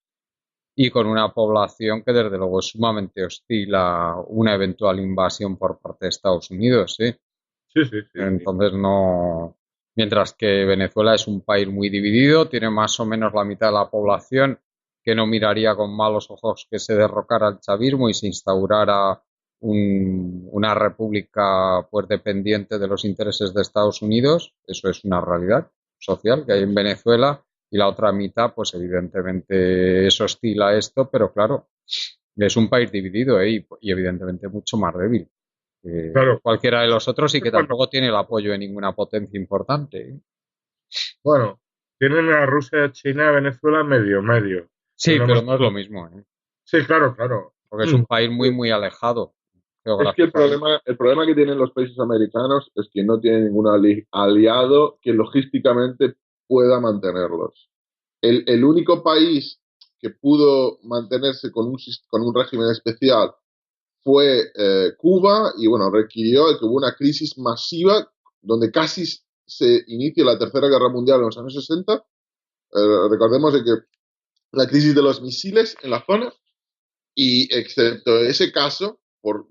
y con una población que desde luego es sumamente hostil a una eventual invasión por parte de Estados Unidos, ¿eh? Sí, sí, sí, sí. Entonces no. Mientras que Venezuela es un país muy dividido, tiene más o menos la mitad de la población que no miraría con malos ojos que se derrocara el chavismo y se instaurara una república pues dependiente de los intereses de Estados Unidos. Eso es una realidad social que hay en Venezuela y la otra mitad pues evidentemente es hostil a esto, pero claro, es un país dividido, y evidentemente mucho más débil Claro. cualquiera de los otros y que Bueno, tampoco tiene el apoyo de ninguna potencia importante, ¿eh? bueno, tienen a Rusia, China, Venezuela medio, medio. Sí, pero Tenemos. no es lo mismo, ¿eh? Sí, claro, claro. Porque es un país muy, muy alejado Es que geográficamente. el problema que tienen los países americanos es que no tienen ningún aliado que logísticamente pueda mantenerlos. El único país que pudo mantenerse con un régimen especial fue Cuba y bueno, requirió que hubo una crisis masiva donde casi se inicia la Tercera Guerra Mundial en los años 60. Recordemos de que la crisis de los misiles en la zona y excepto ese caso, por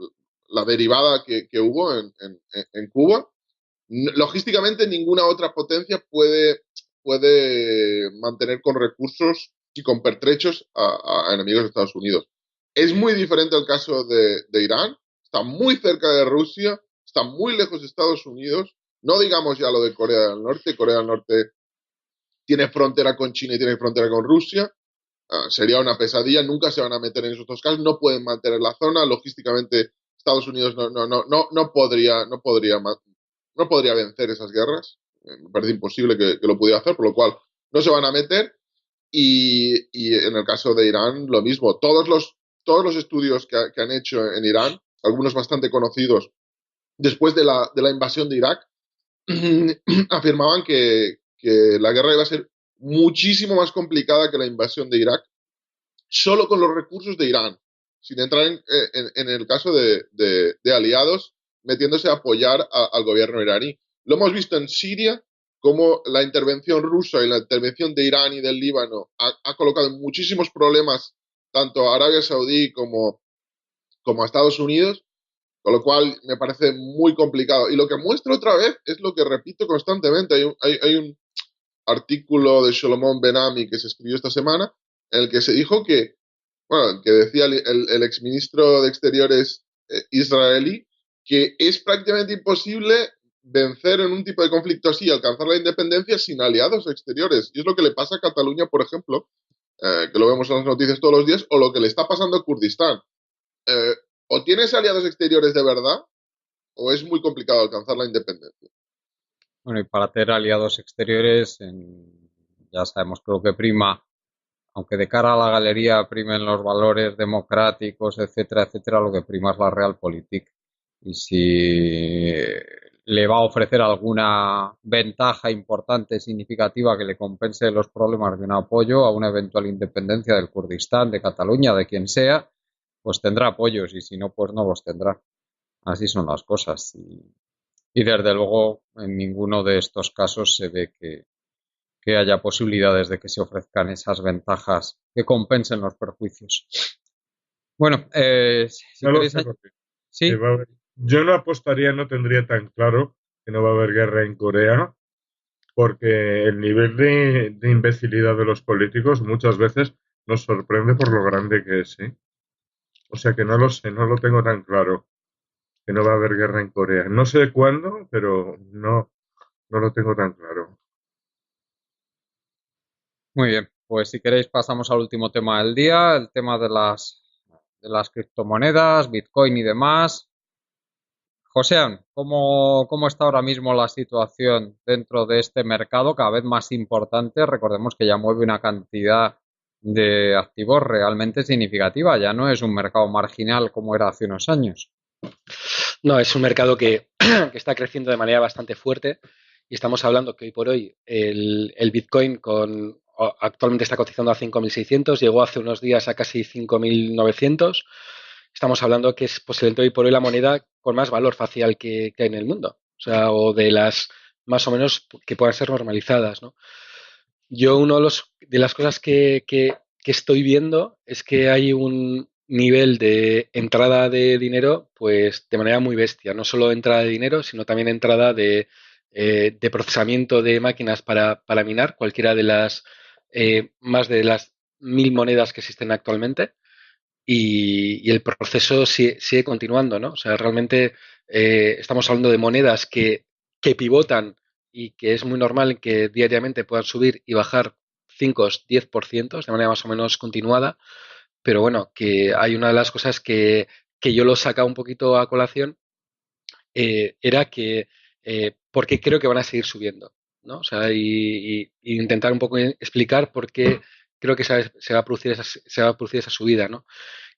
la derivada que hubo en Cuba, logísticamente ninguna otra potencia puede mantener con recursos y con pertrechos a enemigos de Estados Unidos. Es muy diferente el caso de Irán, está muy cerca de Rusia, está muy lejos de Estados Unidos, no digamos ya lo de Corea del Norte tiene frontera con China y tiene frontera con Rusia, sería una pesadilla, nunca se van a meter en esos dos casos, no pueden mantener la zona, logísticamente Estados Unidos no podría vencer esas guerras, me parece imposible que lo pudiera hacer, por lo cual no se van a meter y en el caso de Irán lo mismo, todos los estudios que han hecho en Irán, algunos bastante conocidos, después de la invasión de Irak, afirmaban que la guerra iba a ser muchísimo más complicada que la invasión de Irak, solo con los recursos de Irán, sin entrar en el caso de aliados metiéndose a apoyar al gobierno iraní. Lo hemos visto en Siria, cómo la intervención rusa y la intervención de Irán y del Líbano ha colocado muchísimos problemas tanto a Arabia Saudí como a Estados Unidos, con lo cual me parece muy complicado. Y lo que muestra otra vez es lo que repito constantemente. Hay un artículo de Solomon Benami que se escribió esta semana en el que se dijo que, bueno, que decía el exministro de Exteriores israelí que es prácticamente imposible vencer en un tipo de conflicto así, alcanzar la independencia sin aliados exteriores. Y es lo que le pasa a Cataluña, por ejemplo, que lo vemos en las noticias todos los días, o lo que le está pasando a Kurdistán. Eh, o tienes aliados exteriores de verdad, o es muy complicado alcanzar la independencia. Bueno, y para tener aliados exteriores, ya sabemos que lo que prima, aunque de cara a la galería primen los valores democráticos, etcétera, etcétera, lo que prima es la realpolitik. Y si le va a ofrecer alguna ventaja importante, significativa, que le compense los problemas de un apoyo a una eventual independencia del Kurdistán, de Cataluña, de quien sea, pues tendrá apoyos y si no, pues no los tendrá. Así son las cosas. Y desde luego en ninguno de estos casos se ve que haya posibilidades de que se ofrezcan esas ventajas que compensen los perjuicios. Bueno, si No lo queréis. sé, porque Sí, yo no apostaría, no tendría tan claro que no va a haber guerra en Corea, porque el nivel de imbecilidad de los políticos muchas veces nos sorprende por lo grande que es, ¿eh? O sea que no lo sé, no lo tengo tan claro, que no va a haber guerra en Corea. No sé cuándo, pero no lo tengo tan claro. Muy bien, pues si queréis pasamos al último tema del día, el tema de las criptomonedas, Bitcoin y demás. Josean, ¿cómo está ahora mismo la situación dentro de este mercado cada vez más importante? Recordemos que ya mueve una cantidad de activos realmente significativa, ya no es un mercado marginal como era hace unos años. No, es un mercado que, que está creciendo de manera bastante fuerte y estamos hablando que hoy por hoy el Bitcoin actualmente está cotizando a 5.600, llegó hace unos días a casi 5.900. Estamos hablando que es posiblemente hoy por hoy la moneda con más valor facial que hay en el mundo, o sea, o de las más o menos que puedan ser normalizadas, ¿no? Yo uno de las cosas que estoy viendo es que hay un nivel de entrada de dinero, pues de manera muy bestia. No solo entrada de dinero, sino también entrada de procesamiento de máquinas para minar cualquiera de las más de las 1.000 monedas que existen actualmente. Y el proceso sigue continuando, ¿no? O sea, realmente estamos hablando de monedas que pivotan y que es muy normal que diariamente puedan subir y bajar 5 o 10% de manera más o menos continuada, pero bueno, que hay una de las cosas que yo lo sacaba un poquito a colación, era que porque creo que van a seguir subiendo, ¿no? O sea, y intentar un poco explicar por qué creo que se va a producir se va a producir esa subida, ¿no?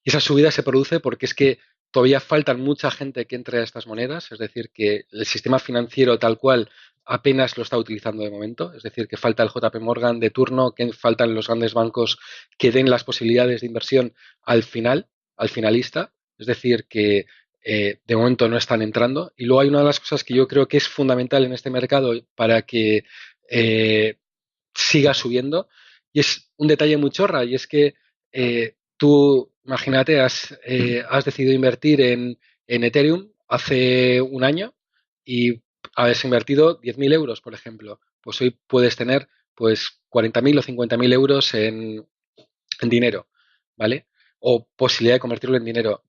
Y esa subida se produce porque es que todavía faltan mucha gente que entre a estas monedas, es decir, que el sistema financiero tal cual apenas lo está utilizando de momento, es decir, que falta el JP Morgan de turno, que faltan los grandes bancos que den las posibilidades de inversión al final, al finalista, es decir, que de momento no están entrando. Y luego hay una de las cosas que yo creo que es fundamental en este mercado para que eh, siga subiendo, y es un detalle muy chorra, y es que tú, imagínate, has decidido invertir en Ethereum hace un año y has invertido 10.000 euros, por ejemplo. Pues hoy puedes tener pues 40.000 o 50.000 euros en dinero, ¿vale? O posibilidad de convertirlo en dinero.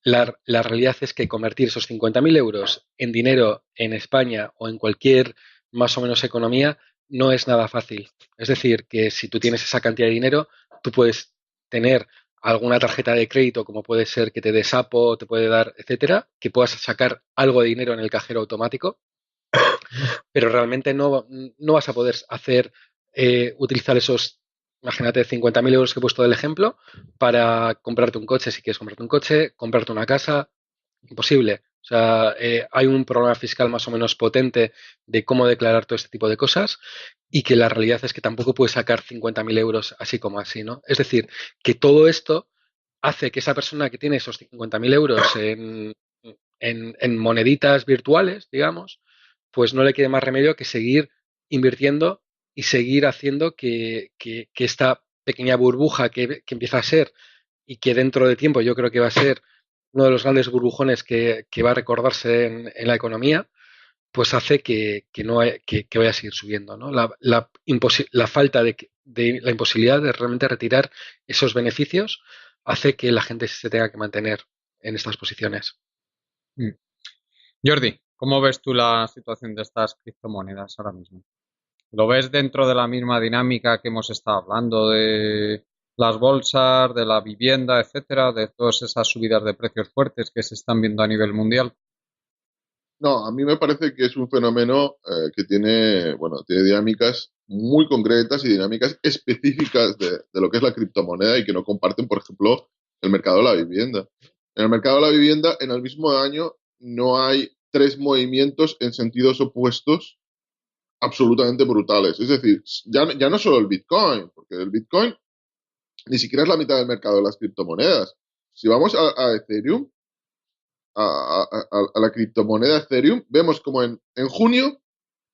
La realidad es que convertir esos 50.000 euros en dinero en España o en cualquier más o menos economía no es nada fácil. Es decir, que si tú tienes esa cantidad de dinero, tú puedes tener alguna tarjeta de crédito, como puede ser que te dé Sapo, te puede dar, etcétera, que puedas sacar algo de dinero en el cajero automático, pero realmente no vas a poder utilizar esos, imagínate, 50.000 euros que he puesto del ejemplo para comprarte un coche, si quieres comprarte un coche, comprarte una casa, imposible. O sea, hay un programa fiscal más o menos potente de cómo declarar todo este tipo de cosas, y que la realidad es que tampoco puedes sacar 50.000 euros así como así, ¿no? Es decir, que todo esto hace que esa persona que tiene esos 50.000 euros en moneditas virtuales, digamos, pues no le quede más remedio que seguir invirtiendo y seguir haciendo que esta pequeña burbuja que empieza a ser, y que dentro de tiempo yo creo que va a ser uno de los grandes burbujones que va a recordarse en la economía, pues hace que vaya a seguir subiendo, ¿no? La falta de la imposibilidad de realmente retirar esos beneficios hace que la gente se tenga que mantener en estas posiciones. Mm. Jordi, ¿cómo ves tú la situación de estas criptomonedas ahora mismo? ¿Lo ves dentro de la misma dinámica que hemos estado hablando de las bolsas, de la vivienda, etcétera, de todas esas subidas de precios fuertes que se están viendo a nivel mundial? No, a mí me parece que es un fenómeno que tiene, bueno, tiene dinámicas muy concretas y dinámicas específicas de lo que es la criptomoneda y que no comparten, por ejemplo, el mercado de la vivienda. En el mercado de la vivienda, en el mismo año, no hay tres movimientos en sentidos opuestos absolutamente brutales. Es decir, ya no solo el Bitcoin, porque el Bitcoin ni siquiera es la mitad del mercado de las criptomonedas. Si vamos a Ethereum, a la criptomoneda Ethereum, vemos como en junio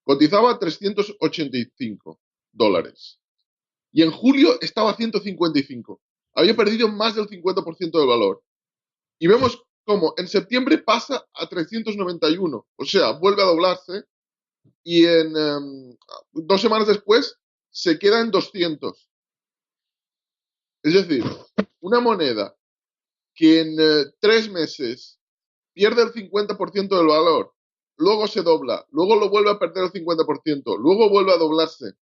cotizaba $385 y en julio estaba a 155. Había perdido más del 50% del valor. Y vemos como en septiembre pasa a 391, o sea, vuelve a doblarse y en 2 semanas después se queda en 200. Es decir, una moneda que en 3 meses pierde el 50% del valor, luego se dobla, luego lo vuelve a perder el 50%, luego vuelve a doblarse.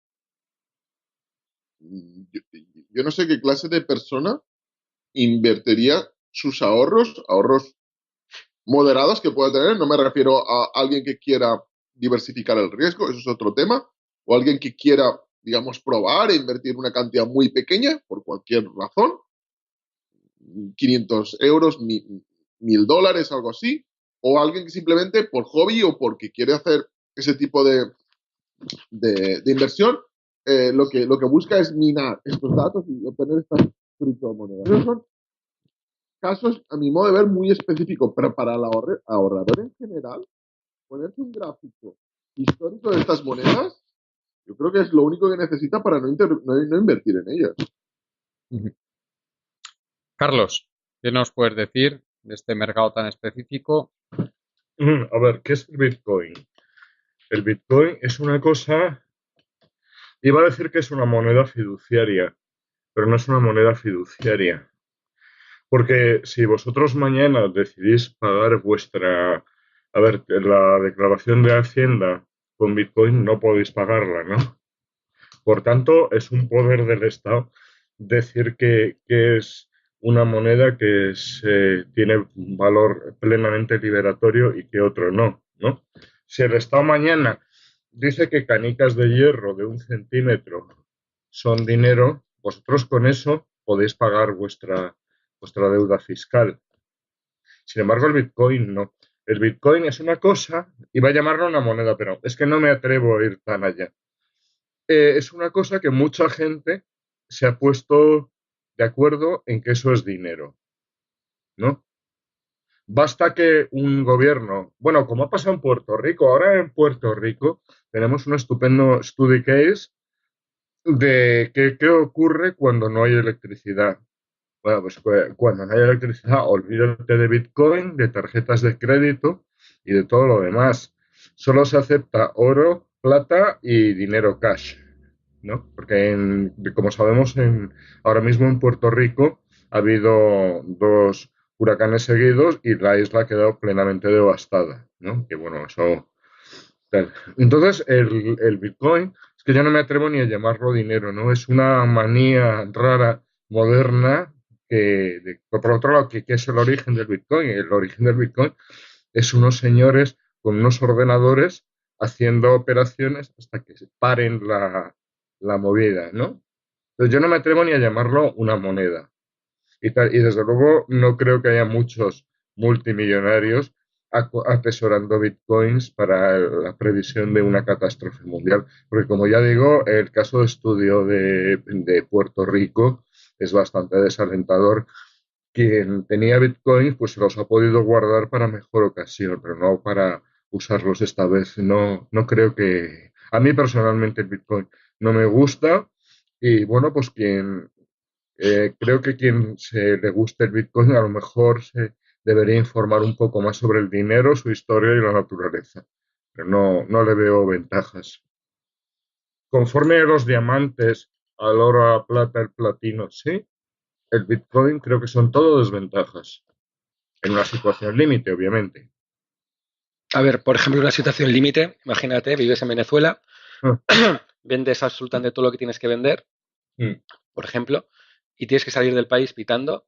Yo no sé qué clase de persona invertiría sus ahorros moderados que pueda tener, no me refiero a alguien que quiera diversificar el riesgo, eso es otro tema, o alguien que quiera, digamos, probar e invertir una cantidad muy pequeña por cualquier razón, 500 euros, $1.000, algo así, o alguien que simplemente por hobby o porque quiere hacer ese tipo de inversión, lo que busca es minar estos datos y obtener estas criptomonedas. Esos son casos, a mi modo de ver, muy específicos, pero para el ahorrador en general, ponerse un gráfico histórico de estas monedas, yo creo que es lo único que necesita para no invertir en ellas. Carlos, ¿qué nos puedes decir de este mercado tan específico? A ver, ¿qué es el Bitcoin? El Bitcoin es una cosa, iba a decir que es una moneda fiduciaria, pero no es una moneda fiduciaria. Porque si vosotros mañana decidís pagar la declaración de Hacienda con Bitcoin, no podéis pagarla, ¿no? Por tanto, es un poder del Estado decir que es una moneda que tiene un valor plenamente liberatorio y que otro no, ¿no? Si el Estado mañana dice que canicas de hierro de 1 centímetro son dinero, vosotros con eso podéis pagar vuestra deuda fiscal. Sin embargo, el Bitcoin no. El Bitcoin es una cosa, iba a llamarlo una moneda, pero es que no me atrevo a ir tan allá. Es una cosa que mucha gente se ha puesto de acuerdo en que eso es dinero, ¿no? Basta que un gobierno, bueno, como ha pasado en Puerto Rico, ahora en Puerto Rico tenemos un estupendo study case de qué ocurre cuando no hay electricidad. Bueno, pues cuando no hay electricidad, olvídate de Bitcoin, de tarjetas de crédito y de todo lo demás. Solo se acepta oro, plata y dinero cash, ¿no? Porque, como sabemos, ahora mismo en Puerto Rico ha habido 2 huracanes seguidos y la isla ha quedado plenamente devastada, ¿no? Que bueno, eso... Tal. Entonces, el Bitcoin, es que yo no me atrevo ni a llamarlo dinero, ¿no? Es una manía rara, moderna, por otro lado, ¿qué es el origen del Bitcoin? El origen del Bitcoin es unos señores con unos ordenadores haciendo operaciones hasta que se paren la movida, ¿no? Entonces yo no me atrevo ni a llamarlo una moneda. Y desde luego no creo que haya muchos multimillonarios atesorando bitcoins para la previsión de una catástrofe mundial. Porque como ya digo, el caso de estudio de Puerto Rico es bastante desalentador. Quien tenía bitcoins pues se los ha podido guardar para mejor ocasión, pero no para usarlos esta vez. No, no creo que... A mí personalmente el bitcoin no me gusta y bueno, pues creo que quien le guste el Bitcoin a lo mejor se debería informar un poco más sobre el dinero, su historia y la naturaleza. Pero no le veo ventajas. Conforme a los diamantes, al oro, a la plata, el platino, sí, el Bitcoin creo que son todo desventajas. En una situación límite, obviamente. A ver, por ejemplo, una situación límite, imagínate, vives en Venezuela, Ah. vendes absolutamente todo lo que tienes que vender, por ejemplo, y tienes que salir del país pitando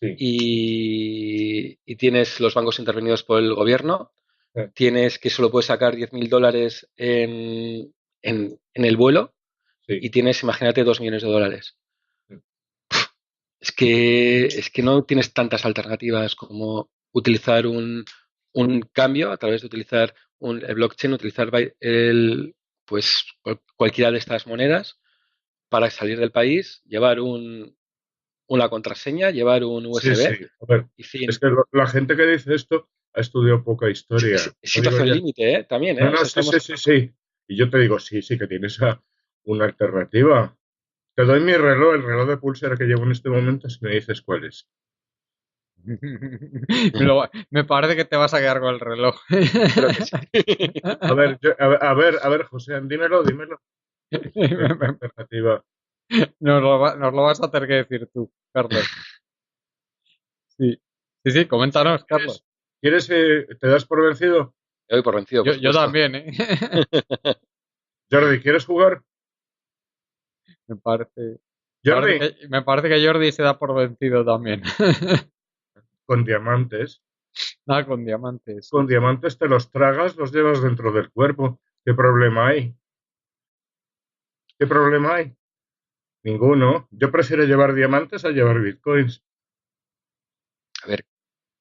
Sí. y tienes los bancos intervenidos por el gobierno, Sí. tienes que solo puedes sacar $10.000 en el vuelo Sí. y tienes, imagínate, $2 millones. Sí. Es que no tienes tantas alternativas como utilizar un cambio a través de utilizar el blockchain, utilizar pues cualquiera de estas monedas para salir del país, llevar una contraseña, llevar un Sí, USB sí. A ver, y fin. es que la gente que dice esto ha estudiado poca historia. Es No digo situación ya. límite, ¿eh? También, ¿eh? No, O sea, sí, sí, sí, sí. Y yo te digo, sí, que tienes una alternativa. Te doy mi reloj, el reloj de pulsera que llevo en este momento, si me dices cuál es. Me parece que te vas a quedar con el reloj. Creo que sí. A ver, José, dímelo. Alternativa. Nos lo vas a tener que decir tú, Carlos. Sí, sí, sí, coméntanos, Carlos. ¿Te das por vencido? Me doy por vencido, por Yo supuesto. también, ¿eh? Jordi, ¿quieres jugar? Me parece, Jordi, me parece que Jordi se da por vencido también. con diamantes. Ah, con diamantes, Con sí, sí. diamantes te los tragas, los llevas dentro del cuerpo. ¿Qué problema hay? ¿Qué problema hay? Ninguno. Yo prefiero llevar diamantes a llevar bitcoins. A ver,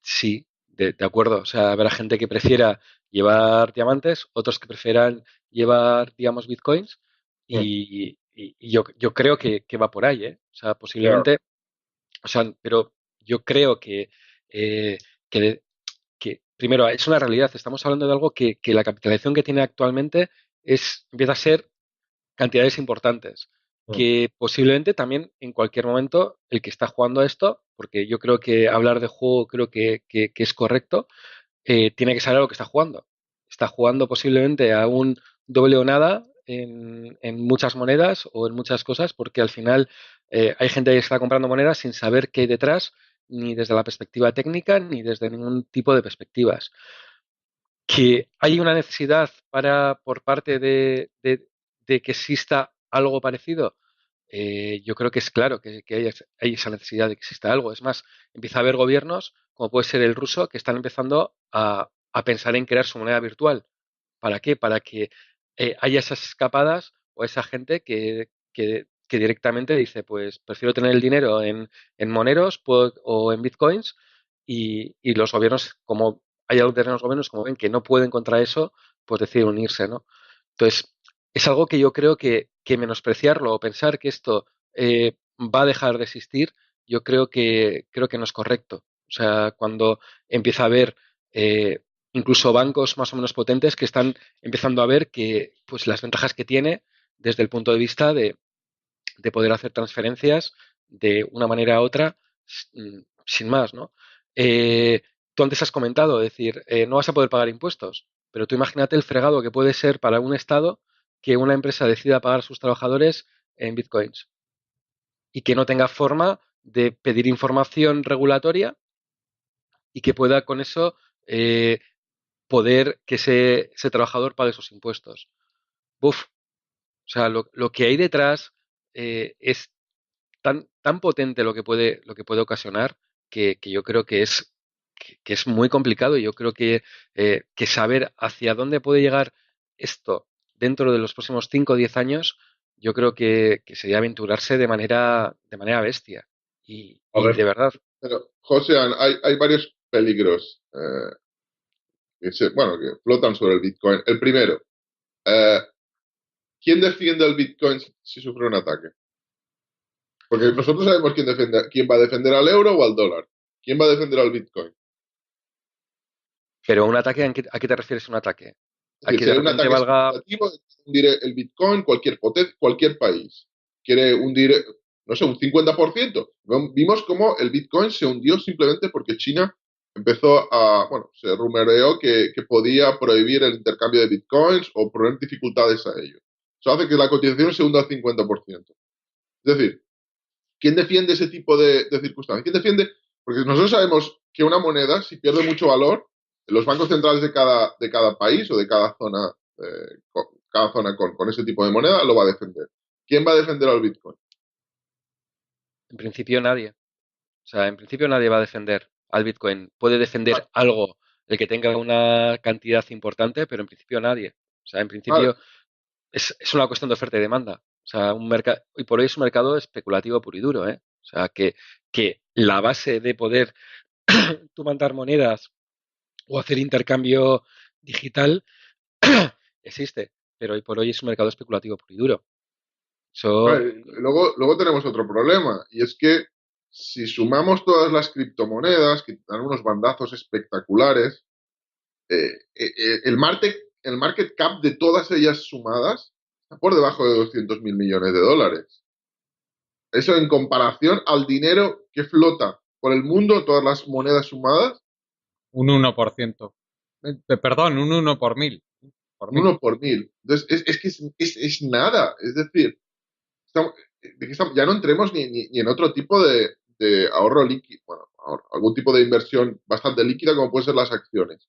sí, de acuerdo. O sea, habrá gente que prefiera llevar diamantes, otros que prefieran llevar, digamos, bitcoins. Mm, Y yo creo que va por ahí, ¿eh? O sea, ya. posiblemente, o sea, pero yo creo eh, que, primero, es una realidad. Estamos hablando de algo que la capitalización que tiene actualmente empieza a ser cantidades importantes, Mm. que posiblemente también en cualquier momento el que está jugando a esto, porque yo creo que hablar de juego creo que es correcto, tiene que saber a lo que está jugando. Está jugando posiblemente a un doble o nada en muchas monedas o en muchas cosas, porque al final hay gente que está comprando monedas sin saber qué hay detrás, ni desde la perspectiva técnica, ni desde ningún tipo de perspectivas. Que hay una necesidad por parte de que exista algo parecido. Yo creo que es claro que hay esa necesidad de que exista algo. Es más, empieza a haber gobiernos, como puede ser el ruso, que están empezando a pensar en crear su moneda virtual. ¿Para qué? Para que haya esas escapadas o esa gente que directamente dice, pues prefiero tener el dinero en moneros o en bitcoins y los gobiernos, como hay algunos gobiernos como ven que no pueden contra eso, pues deciden unirse, ¿no? Entonces, es algo que yo creo que menospreciarlo o pensar que esto va a dejar de existir, yo creo que no es correcto. O sea, cuando empieza a haber incluso bancos más o menos potentes que están empezando a ver que pues las ventajas que tiene desde el punto de vista de poder hacer transferencias de una manera a otra sin más, ¿no? Eh, Tú antes has comentado, es decir, no vas a poder pagar impuestos, pero tú imagínate el fregado que puede ser para un Estado que una empresa decida pagar a sus trabajadores en bitcoins y que no tenga forma de pedir información regulatoria y que pueda con eso poder que ese trabajador pague sus impuestos. Uf, o sea, lo que hay detrás es tan potente lo que puede ocasionar que yo creo que es muy complicado y yo creo que saber hacia dónde puede llegar esto dentro de los próximos 5 o 10 años, yo creo que sería aventurarse de manera bestia. A Y de ver, verdad, Pero, José, hay varios peligros bueno, que flotan sobre el Bitcoin. El primero, eh, ¿quién defiende el Bitcoin si sufre un ataque? Porque nosotros sabemos quién va a defender al euro o al dólar. ¿Quién va a defender al Bitcoin? pero un ataque, a qué te refieres un ataque? Es A decir, que si de hay un repente ataque valga. especulativo de hundir el Bitcoin, cualquier país quiere hundir, no sé, un 50%. Vimos cómo el Bitcoin se hundió simplemente porque China bueno, se rumoreó que podía prohibir el intercambio de Bitcoins o poner dificultades a ello. Eso hace que la cotización se hunda al 50%. Es decir, ¿quién defiende ese tipo de circunstancias? ¿Quién defiende? Porque nosotros sabemos que una moneda, si pierde mucho valor, los bancos centrales de cada país o de cada zona con ese tipo de moneda lo va a defender. ¿Quién va a defender al Bitcoin? En principio nadie. O sea, en principio nadie va a defender al Bitcoin. Puede defender Vale, algo el que tenga una cantidad importante, pero en principio nadie. O sea, en vale, principio es una cuestión de oferta y demanda. O sea, un mercado, y por hoy es un mercado especulativo puro y duro, ¿eh? O sea, que la base de poder tú mandar monedas o hacer intercambio digital existe, pero hoy por hoy es un mercado especulativo puro y duro. Eso, vale. Luego tenemos otro problema, y es que si sumamos todas las criptomonedas, que dan unos bandazos espectaculares, el market cap de todas ellas sumadas está por debajo de 200.000 millones de dólares. Eso en comparación al dinero que flota por el mundo, todas las monedas sumadas. Un 1%. Perdón, un 1 por 1000. Por Un 1000. 1 por 1000. Entonces, es que es nada. Es decir, estamos, ya no entremos ni en otro tipo de ahorro líquido, bueno, algún tipo de inversión bastante líquida como pueden ser las acciones.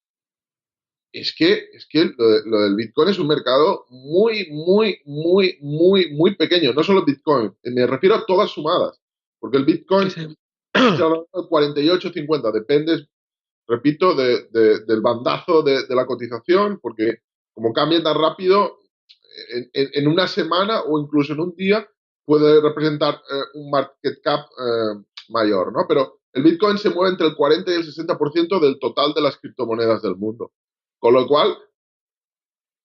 Es que lo del Bitcoin es un mercado muy, muy, muy, muy, muy pequeño. No solo Bitcoin, me refiero a todas sumadas. Porque el Sí, Bitcoin, sí. 48, 50, depende, repito, del bandazo de la cotización, porque como cambia tan rápido, en una semana o incluso en un día puede representar un market cap mayor, ¿no? Pero el Bitcoin se mueve entre el 40 y el 60% del total de las criptomonedas del mundo. Con lo cual,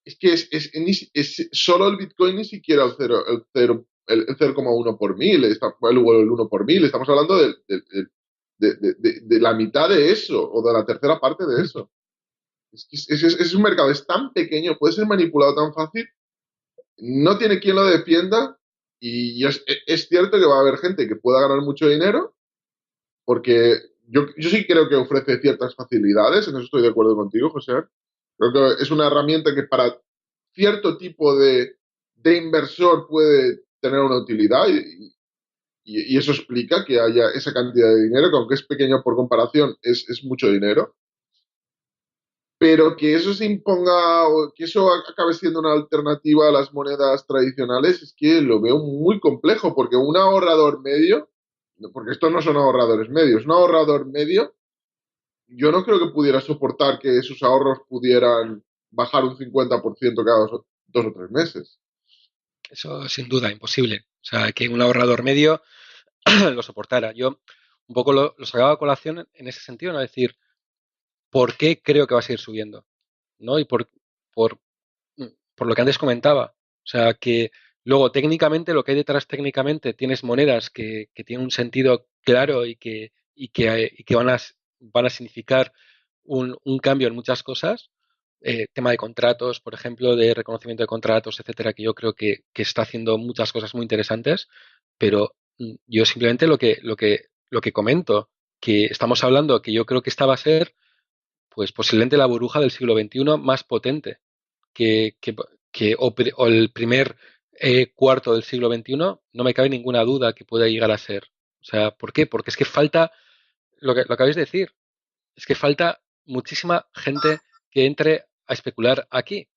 es que es solo el Bitcoin, ni siquiera el 0,1 por mil, el 1 por mil. Estamos hablando de la mitad de eso, o de la tercera parte de eso. Es un mercado, es tan pequeño, puede ser manipulado tan fácil, no tiene quien lo defienda, y es cierto que va a haber gente que pueda ganar mucho dinero, porque yo sí creo que ofrece ciertas facilidades, en eso estoy de acuerdo contigo, José. Creo que es una herramienta que para cierto tipo de inversor puede tener una utilidad, y eso explica que haya esa cantidad de dinero, que aunque es pequeño por comparación, es mucho dinero. Pero que eso se imponga o que eso acabe siendo una alternativa a las monedas tradicionales, es que lo veo muy complejo, porque un ahorrador medio, porque estos no son ahorradores medios, un ahorrador medio, yo no creo que pudiera soportar que sus ahorros pudieran bajar un 50% cada 2 o 3 meses. Eso sin duda, imposible. O sea, que un ahorrador medio lo soportara. Yo un poco lo sacaba a colación en ese sentido, ¿no? Es decir, ¿por qué creo que va a seguir subiendo? ¿No? Y por, por lo que antes comentaba. O sea, que luego técnicamente, lo que hay detrás técnicamente, tienes monedas que tienen un sentido claro y que van a significar un cambio en muchas cosas. Tema de contratos, por ejemplo, de reconocimiento de contratos, etcétera, que yo creo que está haciendo muchas cosas muy interesantes, pero yo simplemente lo que comento, que estamos hablando, que yo creo que esta va a ser, pues posiblemente la burbuja del siglo XXI más potente que, que, o el primer cuarto del siglo XXI, no me cabe ninguna duda que pueda llegar a ser. O sea, ¿por qué? Porque es que falta, lo acabáis de decir, es que falta muchísima gente que entre a especular aquí.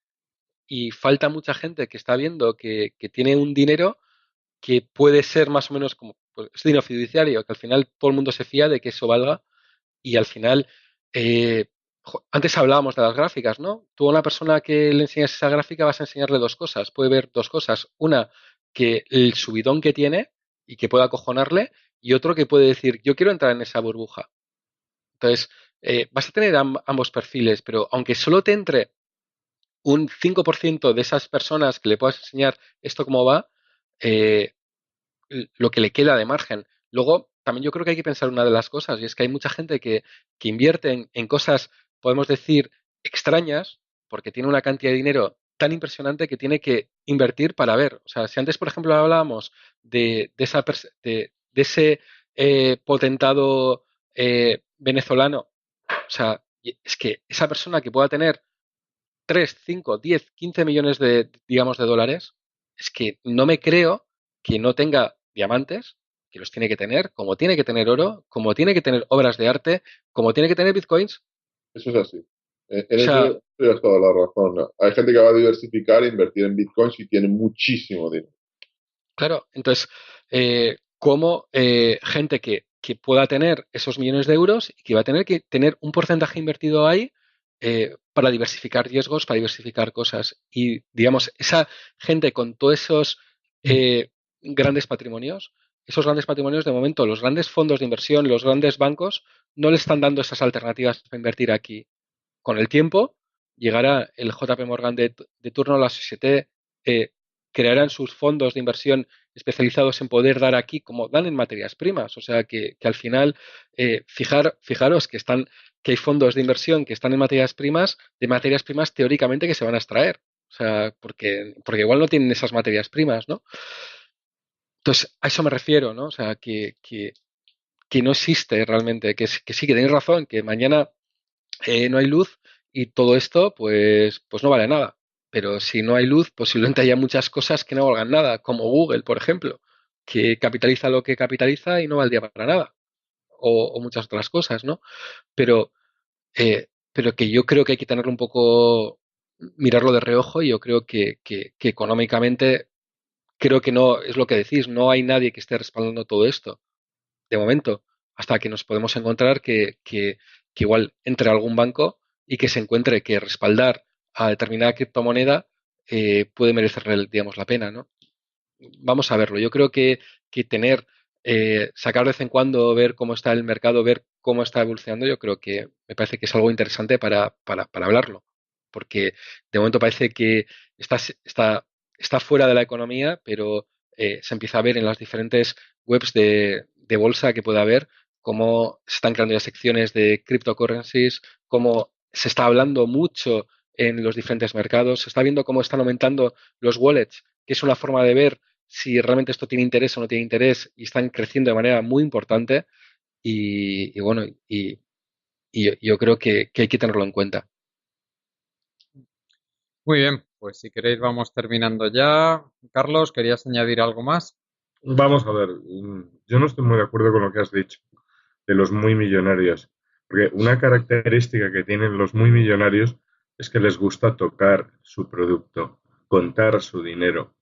Y falta mucha gente que está viendo que tiene un dinero que puede ser más o menos como pues, es dinero fiduciario, que al final todo el mundo se fía de que eso valga y al final, eh, antes hablábamos de las gráficas, ¿no? Tú a una persona que le enseñas esa gráfica vas a enseñarle dos cosas. Puede ver dos cosas. Una, que el subidón que tiene y que pueda acojonarle, y otro que puede decir, yo quiero entrar en esa burbuja. Entonces, vas a tener ambos perfiles, pero aunque solo te entre un 5% de esas personas que le puedas enseñar esto cómo va, eh, lo que le queda de margen. Luego, también yo creo que hay que pensar una de las cosas, y es que hay mucha gente que invierte en cosas, podemos decir, extrañas, porque tiene una cantidad de dinero tan impresionante que tiene que invertir para ver. O sea, si antes, por ejemplo, hablábamos de ese potentado venezolano, o sea, es que esa persona que pueda tener 3 5 10 15 millones digamos, de dólares, es que no me creo que no tenga diamantes, que los tiene que tener, como tiene que tener oro, como tiene que tener obras de arte, como tiene que tener bitcoins. Eso es así. En O sea, eso tienes toda la razón, ¿no? Hay gente que va a diversificar e invertir en bitcoins y tiene muchísimo dinero. claro, entonces, como gente que pueda tener esos millones de euros y que va a tener que tener un porcentaje invertido ahí para diversificar riesgos, para diversificar cosas. Y, digamos, esa gente con todos esos grandes patrimonios, de momento, los grandes fondos de inversión, los grandes bancos, no le están dando esas alternativas para invertir aquí. Con el tiempo, llegará el JP Morgan de turno, la Societe, crearán sus fondos de inversión especializados en poder dar aquí como dan en materias primas. O sea que al final, fijaros que hay fondos de inversión que están en materias primas, de materias primas teóricamente que se van a extraer. O sea, porque igual no tienen esas materias primas, ¿no? Entonces, a eso me refiero, ¿no? O sea, que que no existe realmente, que sí, que tenéis razón, que mañana no hay luz y todo esto pues no vale nada. Pero si no hay luz, posiblemente haya muchas cosas que no valgan nada, como Google, por ejemplo, que capitaliza lo que capitaliza y no valdría para nada, o muchas otras cosas, ¿no? Pero, pero que yo creo que hay que tenerlo un poco, mirarlo de reojo, y yo creo que económicamente, creo que no, es lo que decís, no hay nadie que esté respaldando todo esto, de momento, hasta que nos podemos encontrar que igual entre algún banco y que se encuentre que respaldar a determinada criptomoneda puede merecer, digamos, la pena, ¿no? Vamos a verlo. Yo creo que tener, sacar de vez en cuando, ver cómo está el mercado, ver cómo está evolucionando, yo creo que me parece que es algo interesante para hablarlo. Porque de momento parece que está fuera de la economía, pero se empieza a ver en las diferentes webs de bolsa que puede haber cómo se están creando ya secciones de cryptocurrencies, cómo se está hablando mucho en los diferentes mercados, se está viendo cómo están aumentando los wallets, que es una forma de ver si realmente esto tiene interés o no tiene interés, y están creciendo de manera muy importante, y bueno, y yo creo que hay que tenerlo en cuenta. Muy bien, pues si queréis vamos terminando ya. Carlos, ¿querías añadir algo más? Vamos a ver, yo no estoy muy de acuerdo con lo que has dicho de los muy millonarios, porque una característica que tienen los muy millonarios es que les gusta tocar su producto, contar su dinero.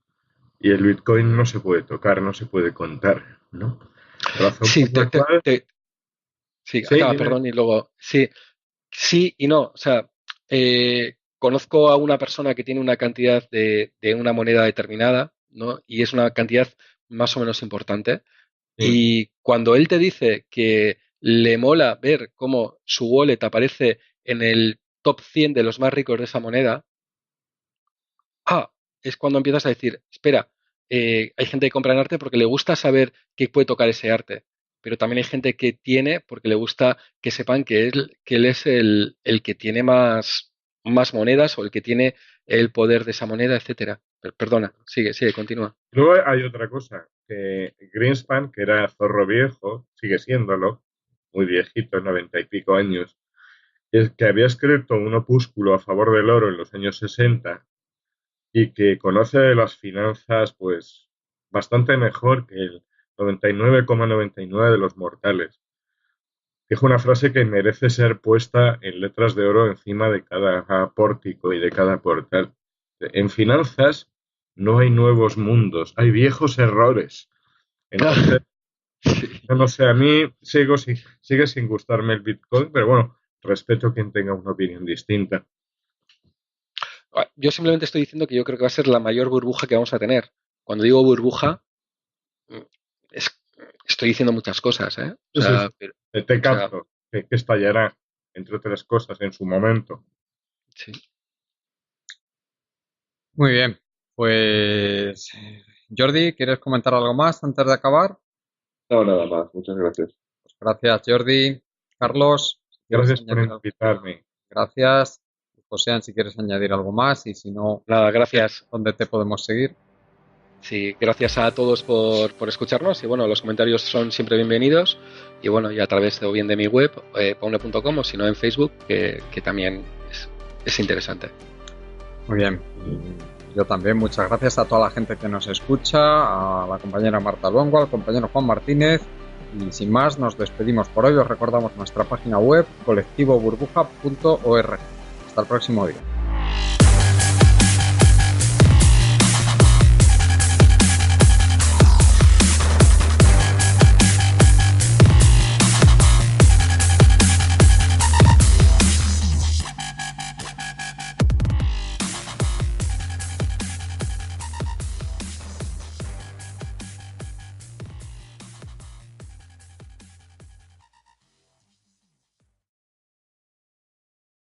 Y el Bitcoin no se puede tocar, no se puede contar, ¿no? Razón Sí, por la cual... sí, Sí, acaba, dime. perdón, y luego, sí y no. O sea, conozco a una persona que tiene una cantidad de una moneda determinada, ¿no? Y es una cantidad más o menos importante. Sí. Y cuando él te dice que le mola ver cómo su wallet aparece en el top 100 de los más ricos de esa moneda, es cuando empiezas a decir, espera, hay gente que compra en arte porque le gusta saber qué puede tocar ese arte, pero también hay gente que tiene porque le gusta que sepan que él es el que tiene más monedas, o el que tiene el poder de esa moneda, etcétera. Perdona, sigue, continúa. Luego hay otra cosa, que Greenspan, que era zorro viejo, sigue siéndolo, muy viejito, 90 y pico años, es que había escrito un opúsculo a favor del oro en los años 60 y que conoce las finanzas pues bastante mejor que el 99,99 de los mortales. Dijo una frase que merece ser puesta en letras de oro encima de cada pórtico y de cada portal. En finanzas no hay nuevos mundos, hay viejos errores. Entonces, no sé, a mí sigue sin gustarme el Bitcoin, pero bueno, respeto a quien tenga una opinión distinta. Yo simplemente estoy diciendo que yo creo que va a ser la mayor burbuja que vamos a tener. Cuando digo burbuja, estoy diciendo muchas cosas, ¿eh? O sea, Te capto, que estallará, entre otras cosas, en su momento. Sí. Muy bien, pues Jordi, ¿quieres comentar algo más antes de acabar? No, nada más. Muchas gracias. Pues gracias, Jordi. Carlos, Gracias por invitarme. Gracias. José, si quieres añadir algo más, y si no, nada, gracias. ¿Dónde te podemos seguir? Sí, gracias a todos por escucharnos, y bueno, los comentarios son siempre bienvenidos, y bueno, y a través de, o bien de mi web, paune.com, o si no en Facebook, que también es interesante. Muy bien. Yo también, muchas gracias a toda la gente que nos escucha, a la compañera Marta Luengo, al compañero Juan Martínez, y sin más nos despedimos por hoy. Os recordamos nuestra página web colectivoburbuja.org. Hasta el próximo día.